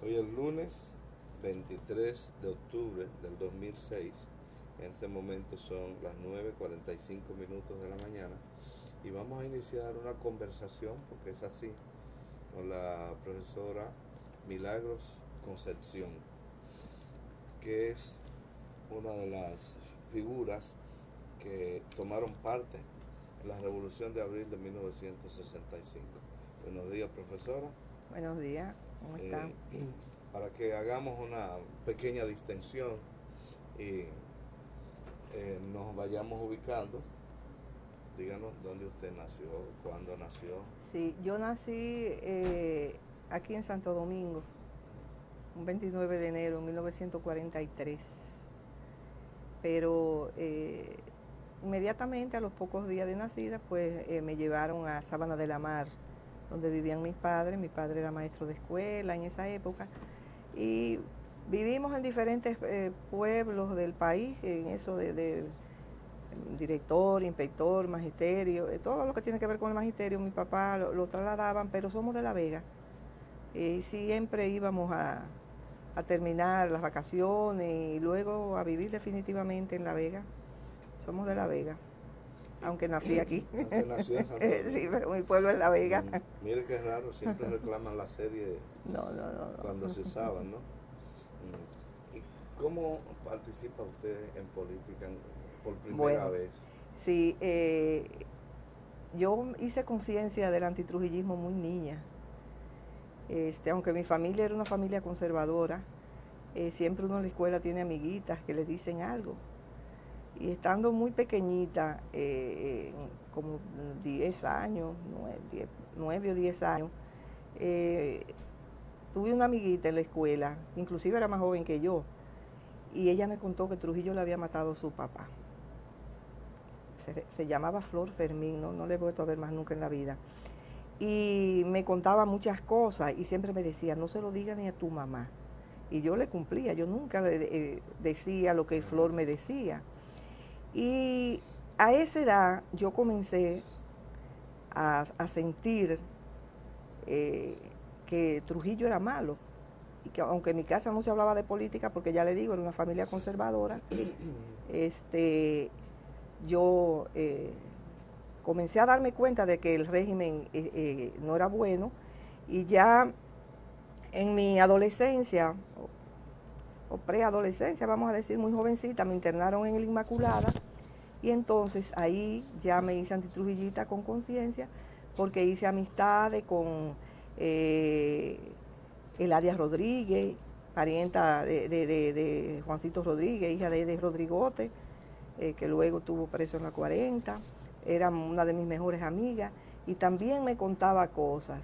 Hoy es lunes 23 de octubre del 2006. En este momento son las 9:45 de la mañana y vamos a iniciar una conversación, porque es así, con la profesora Milagros Concepción, que es una de las figuras que tomaron parte en la Revolución de Abril de 1965. Buenos días, profesora. Buenos días, ¿cómo están? Para que hagamos una pequeña distensión y nos vayamos ubicando, díganos dónde usted nació, cuándo nació. Sí, yo nací aquí en Santo Domingo, un 29 de enero de 1943, pero inmediatamente a los pocos días de nacida, pues me llevaron a Sabana de la Mar, donde vivían mis padres. Mi padre era maestro de escuela en esa época, y vivimos en diferentes pueblos del país, en eso de director, inspector, magisterio, todo lo que tiene que ver con el magisterio. Mi papá lo trasladaban, pero somos de La Vega, y siempre íbamos a terminar las vacaciones y luego a vivir definitivamente en La Vega. Somos de La Vega, aunque nací aquí. Aunque nació en Santo Domingo. Sí, pero mi pueblo es La Vega. Mire qué raro, siempre reclaman la serie No. cuando se usaban, ¿no? ¿Y cómo participa usted en política por primera vez? Sí, yo hice conciencia del antitrujillismo muy niña. Aunque mi familia era una familia conservadora, siempre uno en la escuela tiene amiguitas que le dicen algo. Y estando muy pequeñita, como 10 años, 9 o 10 años, tuve una amiguita en la escuela, inclusive era más joven que yo, y ella me contó que Trujillo le había matado a su papá. Se llamaba Flor Fermín, no le he vuelto a ver más nunca en la vida. Y me contaba muchas cosas y siempre me decía, no se lo diga ni a tu mamá. Y yo le cumplía, yo nunca le decía lo que Flor me decía. Y a esa edad yo comencé a sentir que Trujillo era malo, y que aunque en mi casa no se hablaba de política, porque ya le digo, era una familia conservadora, yo comencé a darme cuenta de que el régimen no era bueno, y ya en mi adolescencia, o preadolescencia, vamos a decir, muy jovencita, me internaron en el Inmaculada, y entonces ahí ya me hice antitrujillista con conciencia, porque hice amistades con Eladia Rodríguez, parienta de Juancito Rodríguez, hija de Rodrigote, que luego estuvo preso en la 40, era una de mis mejores amigas, y también me contaba cosas.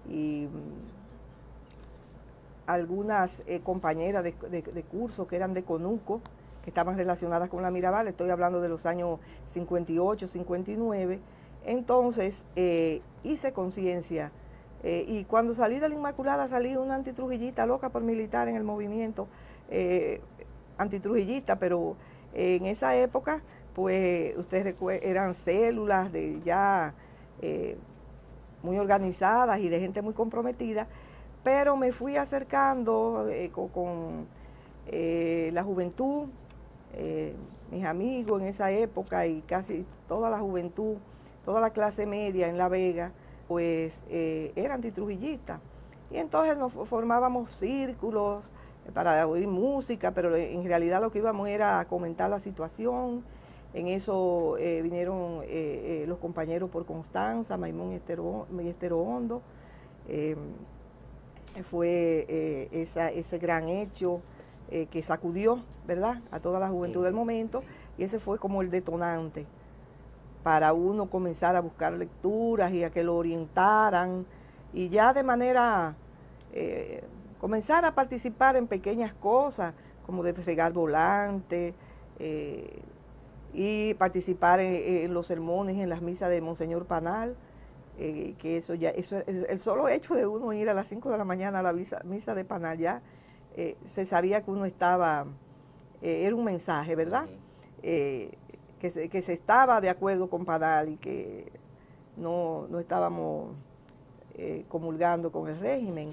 Y algunas compañeras de curso que eran de Conuco, que estaban relacionadas con la Mirabal, estoy hablando de los años 58, 59, entonces hice conciencia, y cuando salí de la Inmaculada salí una antitrujillista loca por militar en el movimiento antitrujillista, pero en esa época, pues ustedes eran células de ya muy organizadas y de gente muy comprometida, pero me fui acercando con la juventud, mis amigos en esa época, y casi toda la juventud, toda la clase media en La Vega, pues era antitrujillista. Y entonces nos formábamos círculos para oír música, pero en realidad lo que íbamos era a comentar la situación. En eso vinieron los compañeros por Constanza, Maimón y Estero Hondo. Fue ese gran hecho que sacudió, ¿verdad?, a toda la juventud del momento, y ese fue como el detonante para uno comenzar a buscar lecturas y a que lo orientaran, y ya de manera comenzar a participar en pequeñas cosas, como de regar volantes, y participar en los sermones, en las misas de Monseñor Panal, que eso el solo hecho de uno ir a las 5 de la mañana a la misa de Panal, ya se sabía que uno estaba, era un mensaje, ¿verdad? Que se estaba de acuerdo con Panal y que no estábamos comulgando con el régimen.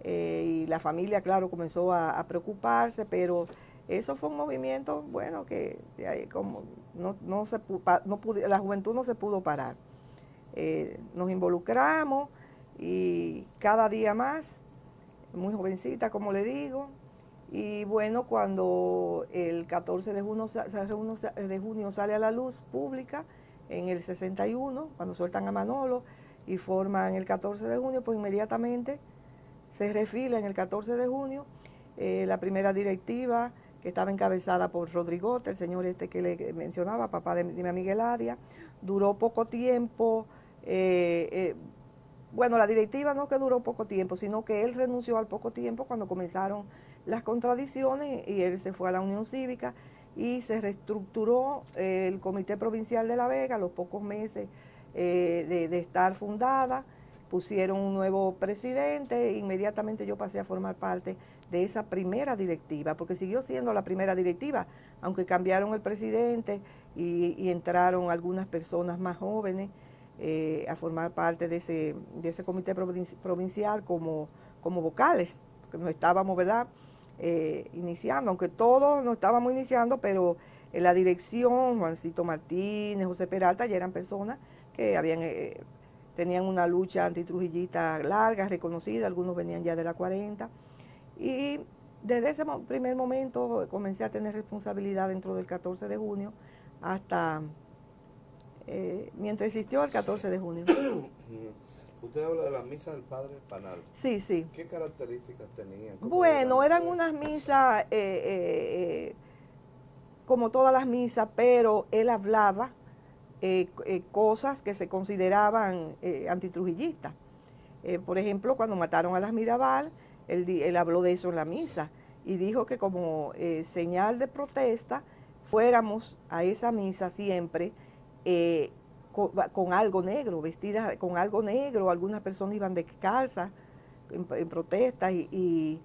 y la familia, claro, comenzó a preocuparse, pero eso fue un movimiento, bueno, que de ahí como la juventud no se pudo parar. Nos involucramos y cada día más, muy jovencita, como le digo, y bueno, cuando el 14 de junio sale a la luz pública, en el 61, cuando sueltan a Manolo y forman el 14 de junio, pues inmediatamente se refila en el 14 de junio la primera directiva, que estaba encabezada por Rodrigote, el señor este que le mencionaba, papá de mi amiga Eladia. Duró poco tiempo. Bueno, la directiva no que duró poco tiempo, sino que él renunció al poco tiempo cuando comenzaron las contradicciones y él se fue a la Unión Cívica y se reestructuró el Comité Provincial de La Vega a los pocos meses de estar fundada. Pusieron un nuevo presidente e inmediatamente yo pasé a formar parte de esa primera directiva, porque siguió siendo la primera directiva, aunque cambiaron el presidente y entraron algunas personas más jóvenes a formar parte de ese comité provincial como vocales, que no estábamos, ¿verdad?, iniciando, aunque todos no estábamos iniciando, pero en la dirección, Juancito Martínez, José Peralta, ya eran personas que tenían una lucha antitrujillista larga, reconocida, algunos venían ya de la 40, y desde ese primer momento comencé a tener responsabilidad dentro del 14 de junio hasta mientras existió el 14 de junio. Usted habla de la misa del Padre Panal. Sí, sí. ¿Qué características tenían? Bueno, eran unas misas como todas las misas, pero él hablaba cosas que se consideraban antitrujillistas. Por ejemplo, cuando mataron a las Mirabal, él habló de eso en la misa y dijo que como señal de protesta fuéramos a esa misa siempre con algo negro, vestidas con algo negro. Algunas personas iban descalzas en protesta y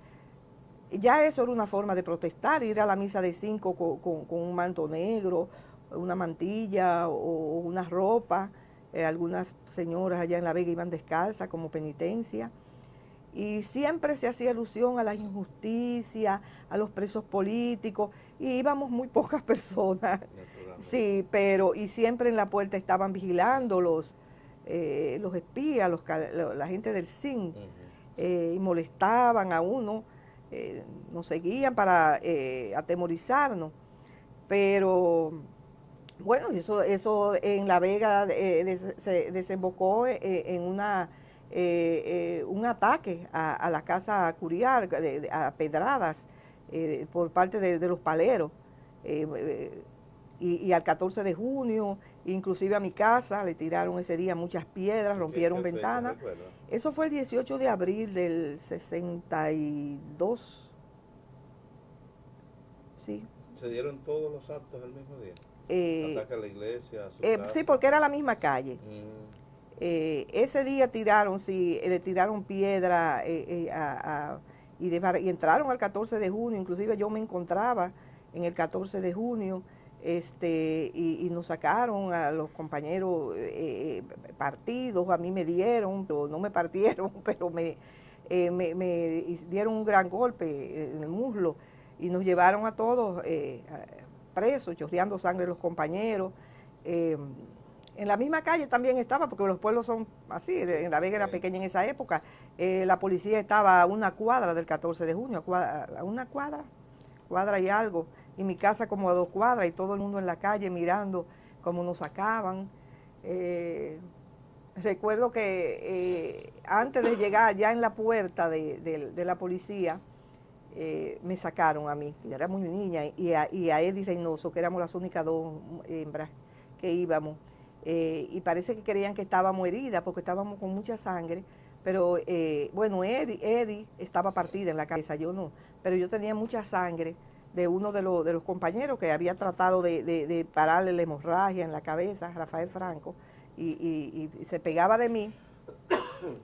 ya eso era una forma de protestar, ir a la misa de 5 con un manto negro, una mantilla o una ropa. Algunas señoras allá en La Vega iban descalzas como penitencia. Y siempre se hacía alusión a la injusticia, a los presos políticos, y íbamos muy pocas personas. Sí, pero y siempre en la puerta estaban vigilando los espías, la gente del CIN, y molestaban a uno, nos seguían para atemorizarnos. Pero bueno, eso en La Vega se desembocó en un ataque a la casa curial, a pedradas por parte de los paleros. Y al 14 de junio, inclusive a mi casa, le tiraron ese día muchas piedras, rompieron ventanas. Eso fue el 18 de abril del 62. Sí. ¿Se dieron todos los actos el mismo día? ¿Ataque a la iglesia? Sí, porque era la misma calle. Ese día le tiraron piedra y entraron al 14 de junio, inclusive yo me encontraba en el 14 de junio, y nos sacaron a los compañeros partidos, a mí me dieron, no me partieron, pero me dieron un gran golpe en el muslo y nos llevaron a todos presos, chorreando sangre los compañeros. En la misma calle también estaba, porque los pueblos son así, en La Vega era pequeña en esa época, la policía estaba a una cuadra del 14 de junio, a una cuadra y algo, y mi casa como a 2 cuadras, y todo el mundo en la calle mirando cómo nos sacaban. Recuerdo que antes de llegar ya en la puerta de la policía, me sacaron a mí, yo era muy niña, y a Eddie Reynoso, que éramos las únicas 2 hembras que íbamos. Y parece que creían que estábamos heridas porque estábamos con mucha sangre, pero bueno, Eddie estaba partida en la cabeza, yo no, pero yo tenía mucha sangre de uno de los compañeros que había tratado de pararle la hemorragia en la cabeza, Rafael Franco, y se pegaba de mí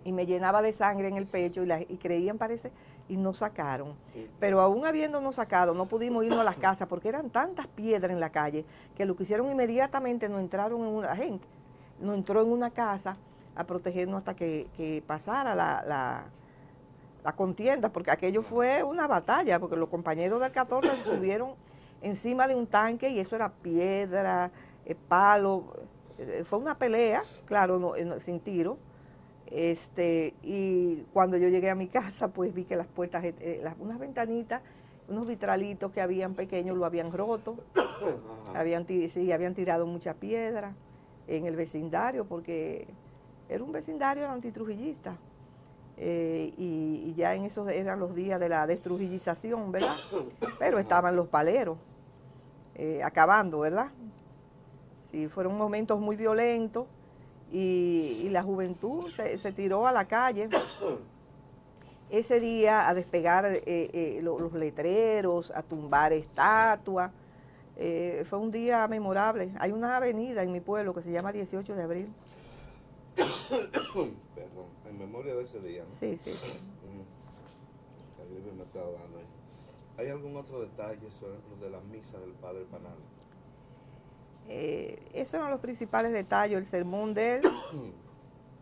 y me llenaba de sangre en el pecho y creían, parece, y nos sacaron. Pero aún habiéndonos sacado, no pudimos irnos a las casas porque eran tantas piedras en la calle que lo que hicieron inmediatamente nos entró en una casa a protegernos hasta que pasara la contienda, porque aquello fue una batalla, porque los compañeros del 14 se subieron encima de un tanque y eso era piedra, palo, fue una pelea, claro, sin tiro. Y cuando yo llegué a mi casa, pues vi que las puertas, unas ventanitas, unos vitralitos que habían pequeños lo habían roto, habían tirado mucha piedra en el vecindario, porque era un vecindario antitrujillista. Y ya en esos eran los días de la destrujillización, ¿verdad? Pero estaban los paleros acabando, ¿verdad? Sí, fueron momentos muy violentos y la juventud se tiró a la calle ese día a despegar los letreros, a tumbar estatuas. Fue un día memorable. Hay una avenida en mi pueblo que se llama 18 de abril. Perdón, en memoria de ese día, ¿no? Sí, sí. Me estaba dando ahí. ¿Hay algún otro detalle sobre de la misa del Padre Panal? Esos eran los principales detalles, el sermón de él,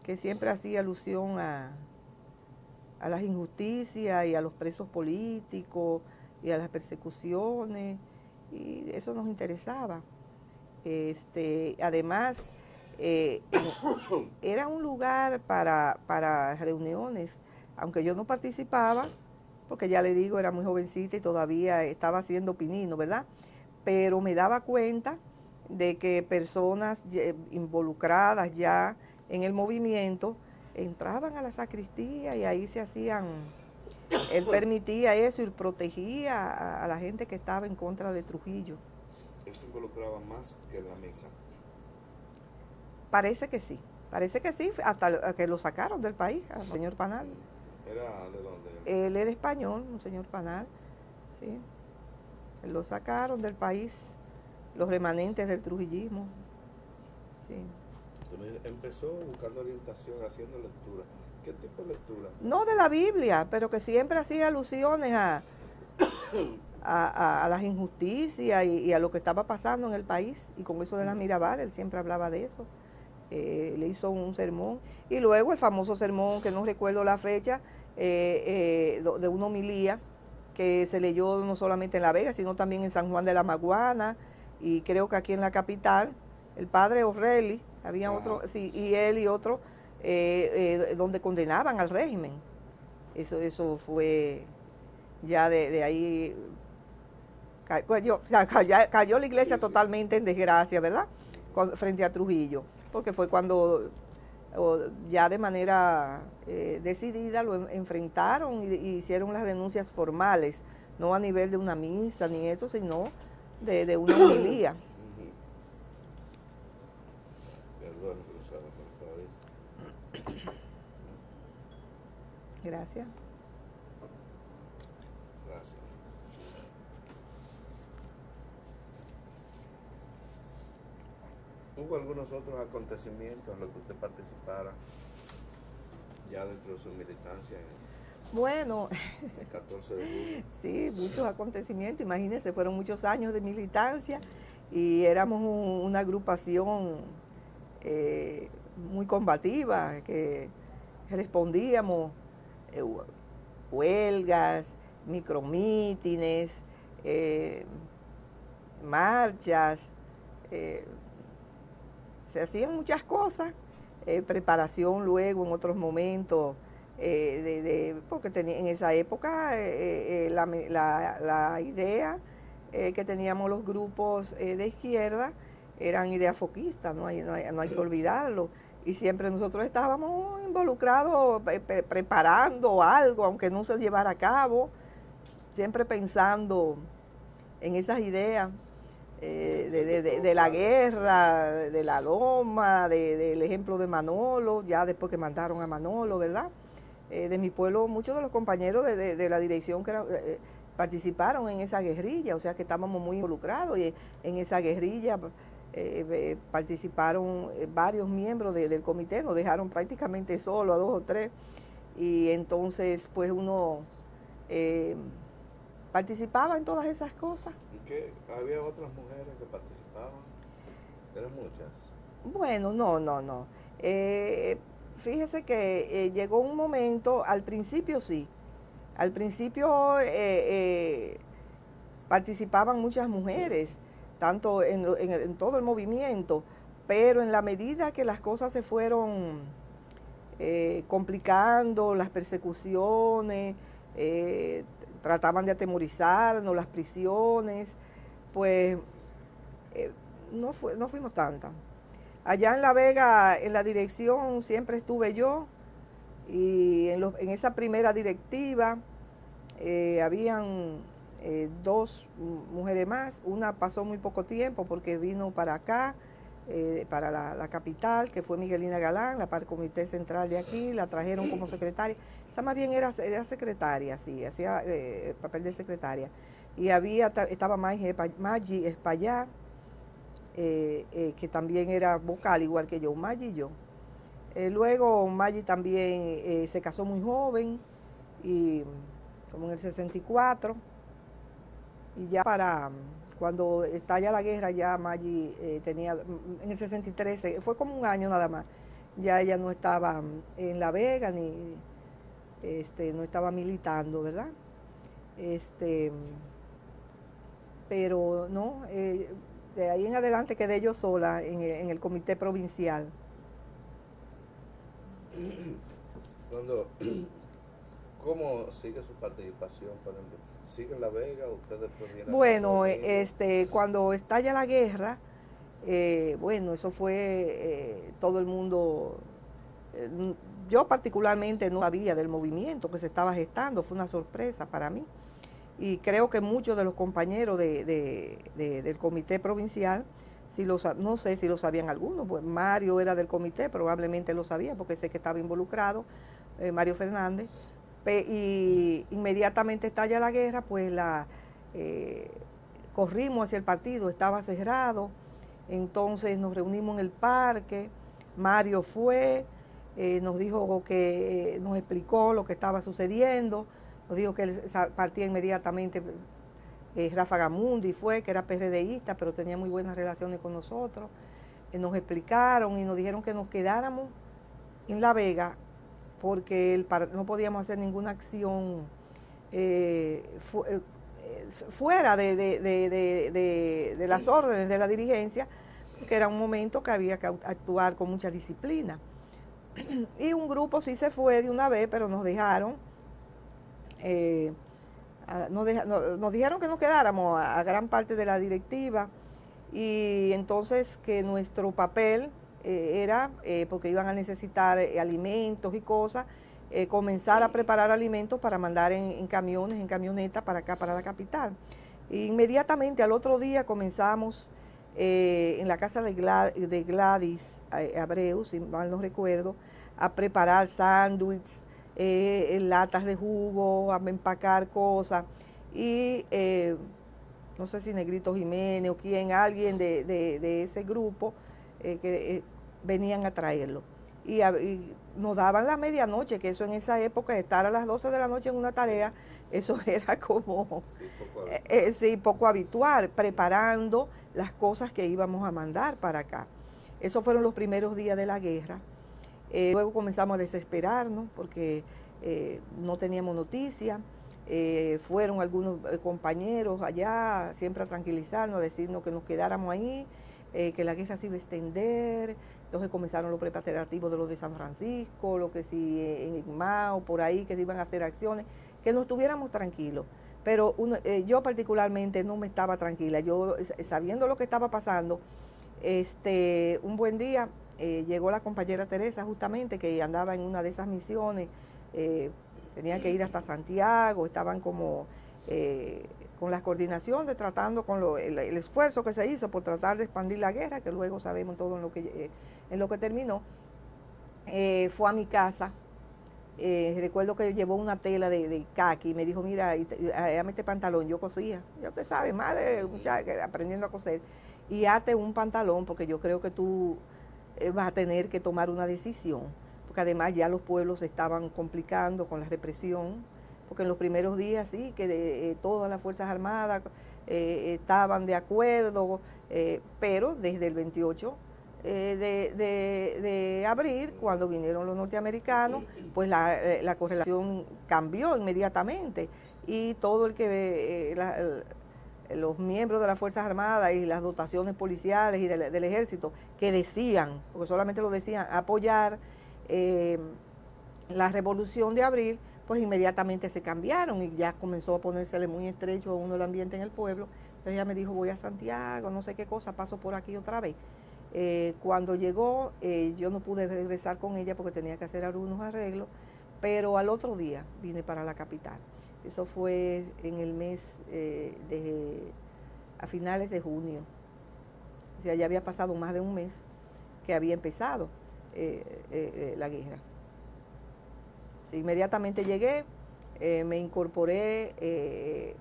que siempre hacía alusión a las injusticias y a los presos políticos y a las persecuciones, y eso nos interesaba. Además, era un lugar para reuniones, aunque yo no participaba, porque ya le digo, era muy jovencita y todavía estaba haciendo pinino, ¿verdad? Pero me daba cuenta de que personas involucradas ya en el movimiento entraban a la sacristía y ahí se hacían, él permitía eso y protegía a la gente que estaba en contra de Trujillo. ¿Él se involucraba más que en la misa? Parece que sí, hasta que lo sacaron del país, al señor Panal. ¿Era de dónde? Él era español, un señor Panal, sí. Lo sacaron del país, los remanentes del trujillismo, sí. Entonces empezó buscando orientación, haciendo lectura. ¿Qué tipo de lectura? No de la Biblia, pero que siempre hacía alusiones a las injusticias y a lo que estaba pasando en el país. Y con eso de la Mirabal, él siempre hablaba de eso. Le hizo un sermón. Y luego el famoso sermón, que no recuerdo la fecha, de una homilía que se leyó no solamente en La Vega, sino también en San Juan de la Maguana, y creo que aquí en la capital, el padre O'Reilly, había otro, sí, y él y otro, donde condenaban al régimen. Eso fue ya de ahí, cayó la iglesia totalmente en desgracia, ¿verdad? Frente a Trujillo, porque fue cuando ya de manera decidida lo enfrentaron y hicieron las denuncias formales, no a nivel de una misa ni eso, sino de una homilía. Perdón, cruzado por la cabeza. Gracias. Gracias. ¿Hubo algunos otros acontecimientos en los que usted participara ya dentro de su militancia? Bueno, El 14 de julio. Sí, muchos acontecimientos, imagínense, fueron muchos años de militancia y éramos una agrupación muy combativa, que respondíamos huelgas, micromítines, marchas, se hacían muchas cosas, preparación luego en otros momentos, porque en esa época la idea que teníamos los grupos de izquierda eran ideas foquistas, no hay que olvidarlo, y siempre nosotros estábamos involucrados preparando algo, aunque no se llevara a cabo, siempre pensando en esas ideas. De la guerra, de la loma, del ejemplo de Manolo, ya después que mandaron a Manolo, ¿verdad? De mi pueblo, muchos de los compañeros de la dirección que participaron en esa guerrilla, o sea que estábamos muy involucrados, y en esa guerrilla participaron varios miembros del comité, nos dejaron prácticamente solo a 2 o 3, y entonces pues uno participaba en todas esas cosas. ¿Y qué? ¿Había otras mujeres que participaban? ¿Eran muchas? Bueno, no. Fíjese que llegó un momento, al principio sí, Al principio participaban muchas mujeres, tanto en todo el movimiento, pero en la medida que las cosas se fueron complicando, las persecuciones, trataban de atemorizarnos, las prisiones, pues no fuimos tantas. Allá en La Vega, en la dirección, siempre estuve yo, y en esa primera directiva habían dos mujeres más. Una pasó muy poco tiempo porque vino para acá, para la capital, que fue Miguelina Galán, para el comité central de aquí, la trajeron como secretaria. Esa más bien era secretaria, sí, hacía el papel de secretaria. Y estaba Maggi Espaillat, que también era vocal, igual que yo, Maggi y yo. Luego Maggi también se casó muy joven, y como en el 64, y ya para cuando estalla la guerra, ya Maggi tenía, en el 63, fue como un año nada más, ya ella no estaba en La Vega, ni no estaba militando, ¿verdad? Pero no, de ahí en adelante quedé yo sola en el comité provincial. ¿Cómo sigue su participación, por ejemplo? ¿Sigue en La Vega? ¿Usted después viene? Bueno, cuando estalla la guerra, bueno, eso fue todo el mundo. Yo particularmente no sabía del movimiento que se estaba gestando, fue una sorpresa para mí. Y creo que muchos de los compañeros del comité provincial, no sé si lo sabían algunos, pues Mario era del comité, probablemente lo sabía porque sé que estaba involucrado, Mario Fernández, y inmediatamente estalla la guerra, pues corrimos hacia el partido, estaba cerrado, entonces nos reunimos en el parque, Mario fue, nos dijo que nos explicó lo que estaba sucediendo, nos dijo que él partía inmediatamente. Rafa Gamundi fue, que era PRDista, pero tenía muy buenas relaciones con nosotros. Nos explicaron y nos dijeron que nos quedáramos en La Vega porque no podíamos hacer ninguna acción fuera de las órdenes de la dirigencia, porque era un momento que había que actuar con mucha disciplina. Y un grupo sí se fue de una vez, pero nos dejaron. Nos dijeron que nos quedáramos a gran parte de la directiva, y entonces que nuestro papel era, porque iban a necesitar alimentos y cosas, comenzar a preparar alimentos para mandar en camiones, en camionetas para acá, para la capital. E inmediatamente al otro día comenzamos en la casa de Gladys Abreu, si mal no recuerdo, a preparar sándwiches, latas de jugo, a empacar cosas, y no sé si Negrito Jiménez o alguien de ese grupo que venían a traerlo. Y nos daban la medianoche, que eso en esa época, estar a las 12 de la noche en una tarea, eso era como, poco habitual, preparando las cosas que íbamos a mandar para acá. Esos fueron los primeros días de la guerra. Luego comenzamos a desesperarnos porque no teníamos noticias. Fueron algunos compañeros allá siempre a tranquilizarnos, a decirnos que nos quedáramos ahí, que la guerra se iba a extender. Entonces comenzaron los preparativos de los de San Francisco, lo que si en Igmao, por ahí, que se iban a hacer acciones, que nos tuviéramos tranquilos. Pero yo particularmente no me estaba tranquila. Yo, sabiendo lo que estaba pasando, un buen día llegó la compañera Teresa, justamente, que andaba en una de esas misiones, tenían que ir hasta Santiago, estaban como con la coordinación de tratando con el esfuerzo que se hizo por tratar de expandir la guerra, que luego sabemos todo en lo que terminó. Fue a mi casa, recuerdo que llevó una tela de caqui y me dijo, mira, dame este pantalón. Yo cosía, ya usted sabe, madre, aprendiendo a coser, y hazte un pantalón porque yo creo que tú vas a tener que tomar una decisión, porque además ya los pueblos se estaban complicando con la represión, porque en los primeros días sí, que todas las Fuerzas Armadas estaban de acuerdo, pero desde el 28 de abril, cuando vinieron los norteamericanos, pues la correlación cambió inmediatamente y todo el que los miembros de las Fuerzas Armadas y las dotaciones policiales y del ejército que decían, porque solamente lo decían, apoyar la revolución de abril, pues inmediatamente se cambiaron y ya comenzó a ponérsele muy estrecho a uno el ambiente en el pueblo. Entonces ella me dijo, voy a Santiago, no sé qué cosa, paso por aquí otra vez. Cuando llegó, yo no pude regresar con ella porque tenía que hacer algunos arreglos, pero al otro día vine para la capital. Eso fue en el mes a finales de junio. O sea, ya había pasado más de un mes que había empezado la guerra. Sí, inmediatamente llegué, me incorporé,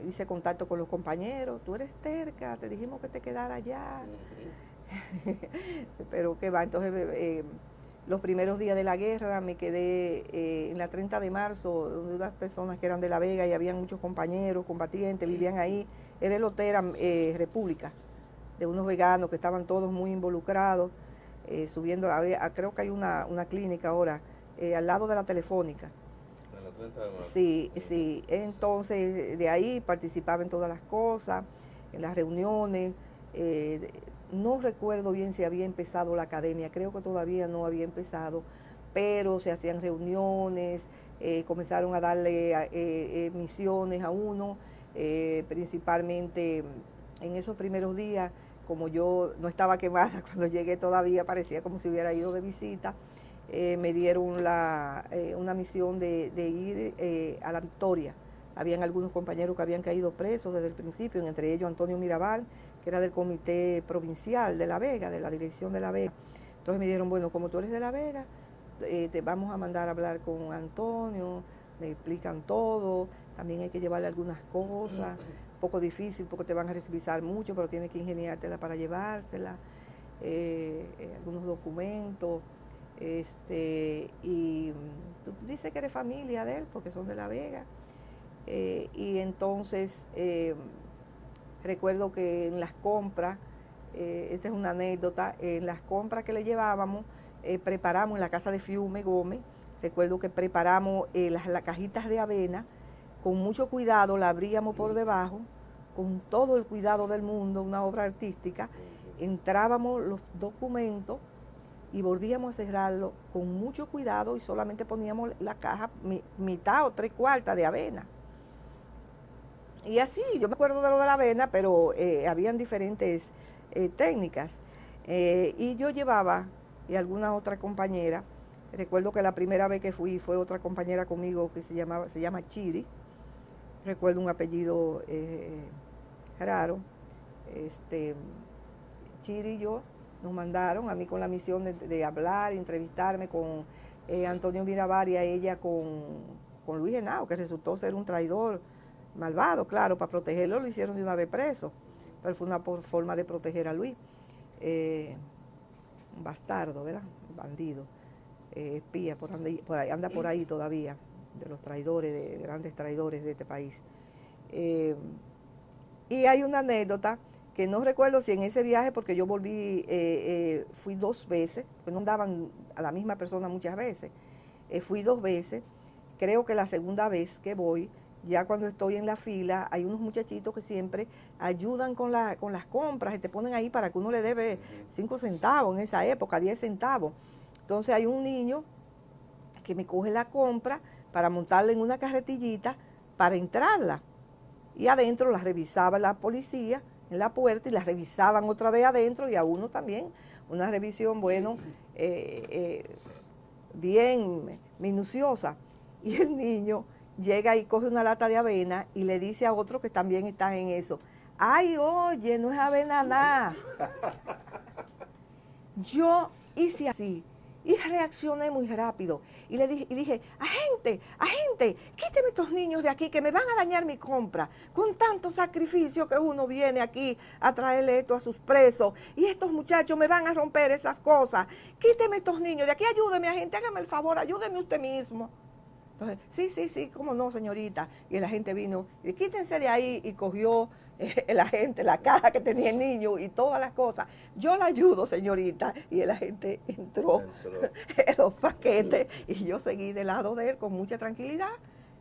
hice contacto con los compañeros. Tú eres terca, te dijimos que te quedara allá. Pero qué va, entonces los primeros días de la guerra me quedé en la 30 de marzo, donde unas personas que eran de La Vega y habían muchos compañeros, combatientes, vivían ahí. Era el hotel República, de unos veganos que estaban todos muy involucrados, subiendo, creo que hay una clínica ahora, al lado de la Telefónica. En la 30 de marzo. Sí, sí. Entonces, de ahí participaba en todas las cosas, en las reuniones. No recuerdo bien si había empezado la academia, creo que todavía no había empezado, pero se hacían reuniones, comenzaron a darle misiones a uno, principalmente en esos primeros días, como yo no estaba quemada cuando llegué todavía, parecía como si hubiera ido de visita, me dieron una misión de ir a La Victoria. Habían algunos compañeros que habían caído presos desde el principio, entre ellos Antonio Mirabal, que era del comité provincial de La Vega, de la dirección de La Vega. Entonces me dijeron, bueno, como tú eres de La Vega, te vamos a mandar a hablar con Antonio, me explican todo, también hay que llevarle algunas cosas, un poco difícil porque te van a revisar mucho, pero tienes que ingeniártela para llevársela, algunos documentos, y tú dices que eres familia de él porque son de La Vega, y entonces recuerdo que en las compras, esta es una anécdota, en las compras que le llevábamos, preparamos en la casa de Fiume Gómez, recuerdo que preparamos las cajitas de avena, con mucho cuidado, la abríamos por debajo, con todo el cuidado del mundo, una obra artística, entrábamos los documentos y volvíamos a cerrarlo con mucho cuidado y solamente poníamos la caja mitad o 3/4 de avena. Y así, yo me acuerdo de lo de la avena, pero habían diferentes técnicas. Y yo llevaba, y alguna otra compañera, recuerdo que la primera vez que fui fue otra compañera conmigo que se llama Chiri, recuerdo un apellido raro. Chiri y yo nos mandaron, a mí con la misión de hablar, entrevistarme con Antonio Mirabal y a ella con Luis Henao, que resultó ser un traidor malvado, claro, para protegerlo lo hicieron de una vez preso, pero fue una forma de proteger a Luis, un bastardo, ¿verdad? Un bandido, espía, anda por ahí todavía, de los traidores, de grandes traidores de este país. Y hay una anécdota que no recuerdo si en ese viaje, porque yo volví, fui 2 veces, porque no andaban a la misma persona muchas veces, fui 2 veces, creo que la segunda vez que voy, ya cuando estoy en la fila, hay unos muchachitos que siempre ayudan con las compras y te ponen ahí para que uno le debe 5 centavos en esa época, 10 centavos. Entonces hay un niño que me coge la compra para montarla en una carretillita para entrarla. Y adentro la revisaba la policía en la puerta y la revisaban otra vez adentro y a uno también. Una revisión, bueno, bien minuciosa. Y el niño llega y coge una lata de avena y le dice a otro que también están en eso, ay, oye, no es avena nada. Yo hice así y reaccioné muy rápido y le dije, agente, quíteme estos niños de aquí que me van a dañar mi compra, con tanto sacrificio que uno viene aquí a traerle esto a sus presos y estos muchachos me van a romper esas cosas, quíteme estos niños de aquí, ayúdeme, agente, hágame el favor, ayúdeme usted mismo. Entonces, sí, cómo no, señorita. Y la gente vino, y quítense de ahí, y cogió la gente, la caja que tenía el niño y todas las cosas. Yo la ayudo, señorita. Y la gente entró en los paquetes y yo seguí del lado de él con mucha tranquilidad,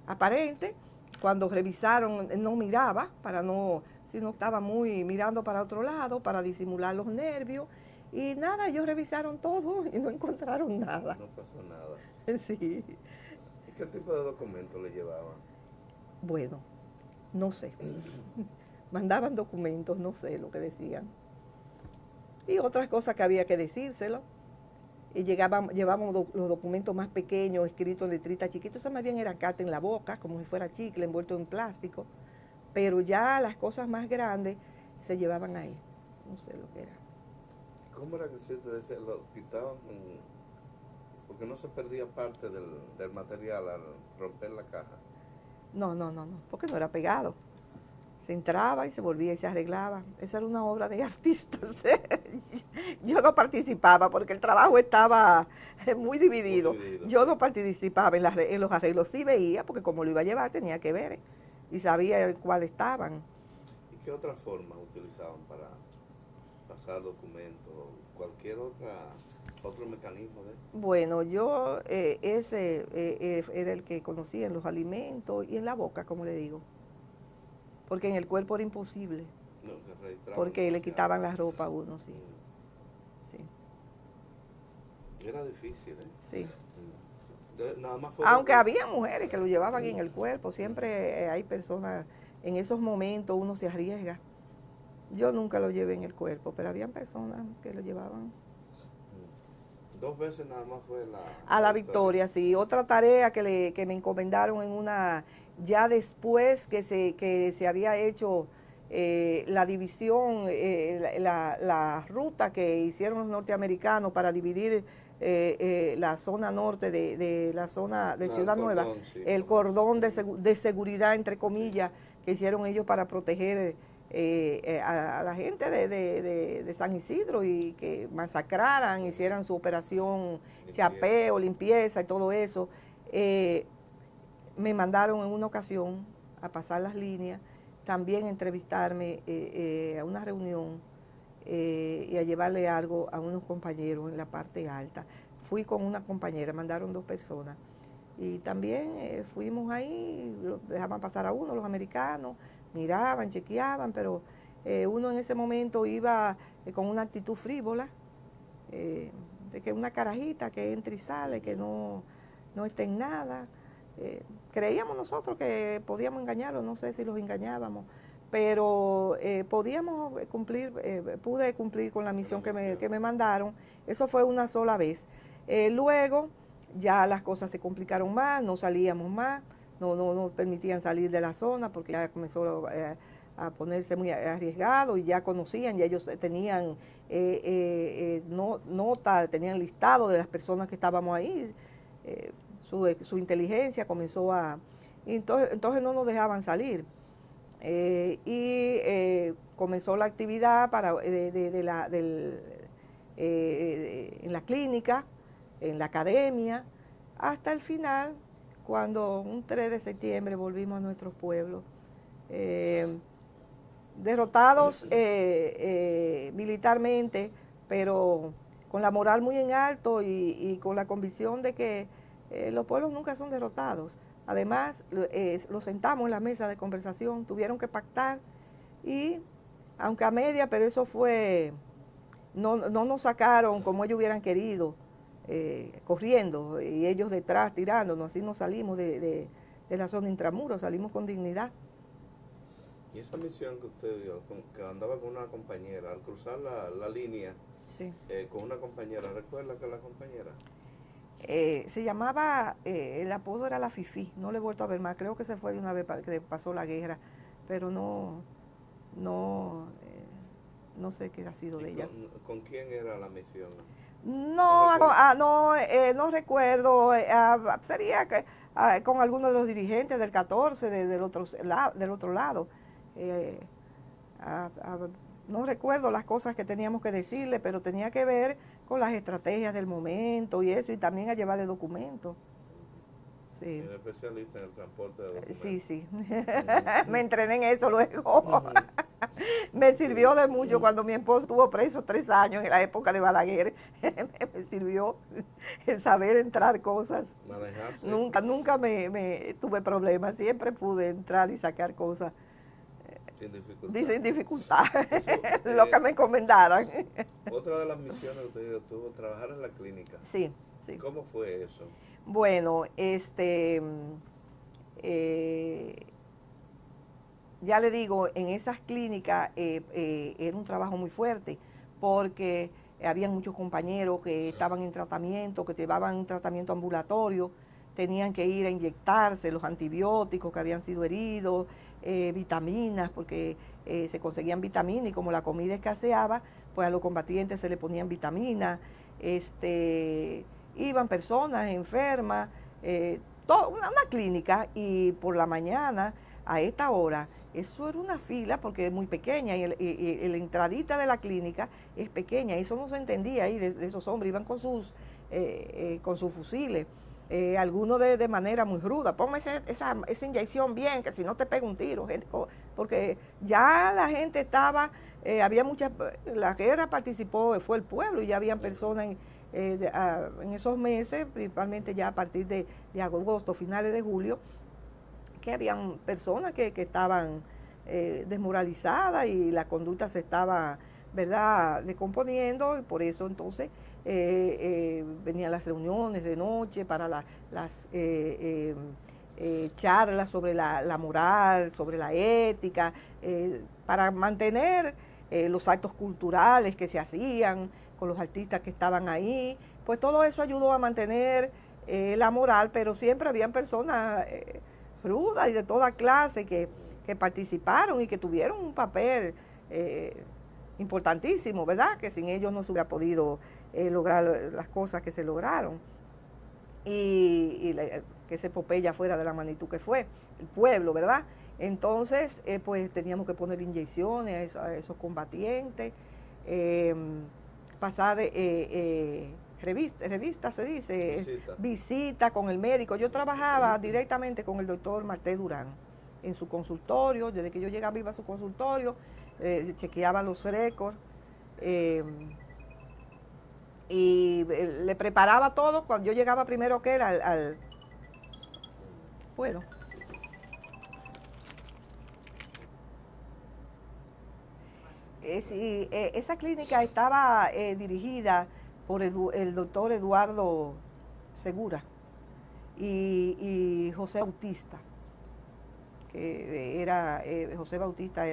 aparente. Cuando revisaron, no miraba, para no, si no estaba muy mirando para otro lado, para disimular los nervios. Y nada, ellos revisaron todo y no encontraron nada. No pasó nada. Sí. ¿Y qué tipo de documentos le llevaban? Bueno, no sé. Mandaban documentos, no sé lo que decían. Y otras cosas que había que decírselo. Y llevábamos los documentos más pequeños, escritos en letritas chiquitas. Eso más bien era carta en la boca, como si fuera chicle, envuelto en plástico. Pero ya las cosas más grandes se llevaban ahí. No sé lo que era. ¿Cómo era que ustedes lo quitaban? Porque no se perdía parte del material al romper la caja. No, porque no era pegado. Se entraba y se volvía y se arreglaba. Esa era una obra de artistas. Yo no participaba porque el trabajo estaba muy dividido. Yo no participaba en los arreglos. Sí veía, porque como lo iba a llevar tenía que ver y sabía cuáles estaban. ¿Y qué otras formas utilizaban para pasar documentos? ¿Cualquier otro mecanismo de esto? Bueno, yo ese era el que conocía en los alimentos y en la boca, como le digo. Porque en el cuerpo era imposible. No, porque le quitaban la ropa a uno, sí. Sí. Era difícil, ¿eh? Sí. Nada más fue aunque había mujeres que lo llevaban en el cuerpo, siempre hay personas, en esos momentos uno se arriesga. Yo nunca lo llevé en el cuerpo, pero habían personas que lo llevaban. 2 veces nada más fue a la Victoria, sí. Otra tarea que me encomendaron en una, ya después que se había hecho la división, la ruta que hicieron los norteamericanos para dividir la zona norte de la zona de Ciudad Nueva, sí, el cordón de seguridad, entre comillas, que hicieron ellos para proteger a la gente de San Isidro y que masacraran, hicieran su operación chapeo, limpieza y todo eso. Me mandaron en una ocasión a pasar las líneas, también a entrevistarme a una reunión y a llevarle algo a unos compañeros en la parte alta. Fui con una compañera, mandaron 2 personas. Y también fuimos ahí, dejaban pasar a uno, los americanos, miraban, chequeaban, pero uno en ese momento iba con una actitud frívola, de que una carajita que entra y sale, que no está en nada. Creíamos nosotros que podíamos engañarlos, no sé si los engañábamos, pero podíamos cumplir, pude cumplir con la misión que me mandaron. Eso fue una sola vez. Luego ya las cosas se complicaron más, no salíamos más, no nos permitían salir de la zona porque ya comenzó a ponerse muy arriesgado y ya conocían, ya ellos tenían nota, tenían listado de las personas que estábamos ahí, su inteligencia comenzó a... Entonces no nos dejaban salir. Comenzó la actividad en la clínica, en la academia, hasta el final, cuando un 3 de septiembre volvimos a nuestros pueblos, derrotados militarmente, pero con la moral muy en alto y con la convicción de que los pueblos nunca son derrotados. Además, los sentamos en la mesa de conversación, tuvieron que pactar y, aunque a media, pero eso fue, no nos sacaron como ellos hubieran querido, corriendo y ellos detrás tirándonos, así nos salimos de la zona intramuros, salimos con dignidad. Y esa misión que usted dio, que andaba con una compañera, al cruzar la línea, sí, con una compañera, ¿recuerda que la compañera? Se llamaba, el apodo era la Fifi, no le he vuelto a ver más, creo que se fue de una vez que pasó la guerra, pero no sé qué ha sido de ella. ¿Con quién era la misión? No recuerdo, sería con alguno de los dirigentes del 14, del otro lado. No recuerdo las cosas que teníamos que decirle, pero tenía que ver con las estrategias del momento y eso, y también a llevarle documentos. Sí. Un especialista en el transporte de documentos. Sí, sí. Me entrené en eso luego. Me sirvió de mucho cuando mi esposo estuvo preso 3 años en la época de Balaguer. Me sirvió el saber entrar cosas. Manejarse. Nunca me tuve problemas. Siempre pude entrar y sacar cosas. Sin dificultad. Sin dificultad. Eso, lo que me encomendaran. Otra de las misiones que usted tuvo, trabajar en la clínica. Sí, sí. ¿Cómo fue eso? Bueno, ya le digo, en esas clínicas era un trabajo muy fuerte porque había muchos compañeros que estaban en tratamiento, que llevaban un tratamiento ambulatorio, tenían que ir a inyectarse los antibióticos que habían sido heridos, vitaminas, porque se conseguían vitaminas y como la comida escaseaba, pues a los combatientes se le ponían vitaminas, iban personas enfermas, una clínica, y por la mañana a esta hora eso era una fila porque es muy pequeña y la entradita de la clínica es pequeña, eso no se entendía ahí de esos hombres, iban con sus fusiles, algunos de manera muy ruda, ponme esa inyección bien, que si no te pega un tiro, gente, porque ya la gente estaba, había muchas, la guerra participó, fue el pueblo, y ya habían personas en esos meses, principalmente ya a partir de agosto, finales de julio, que habían personas que estaban desmoralizadas y la conducta se estaba, ¿verdad?, descomponiendo, y por eso entonces venían las reuniones de noche para las charlas sobre la moral, sobre la ética, para mantener los actos culturales que se hacían con los artistas que estaban ahí, pues todo eso ayudó a mantener la moral, pero siempre habían personas rudas y de toda clase que participaron y que tuvieron un papel importantísimo, ¿verdad? Que sin ellos no se hubiera podido lograr las cosas que se lograron. Que esa epopeya fuera de la magnitud que fue, el pueblo, ¿verdad? Entonces, pues teníamos que poner inyecciones a esos combatientes, pasar revista se dice, visita con el médico. Yo trabajaba directamente con el doctor Marté Durán en su consultorio, desde que yo llegaba iba a su consultorio, chequeaba los récords y le preparaba todo cuando yo llegaba primero que él bueno. Esa clínica estaba dirigida por el doctor Eduardo Segura y José Bautista, que era, José Bautista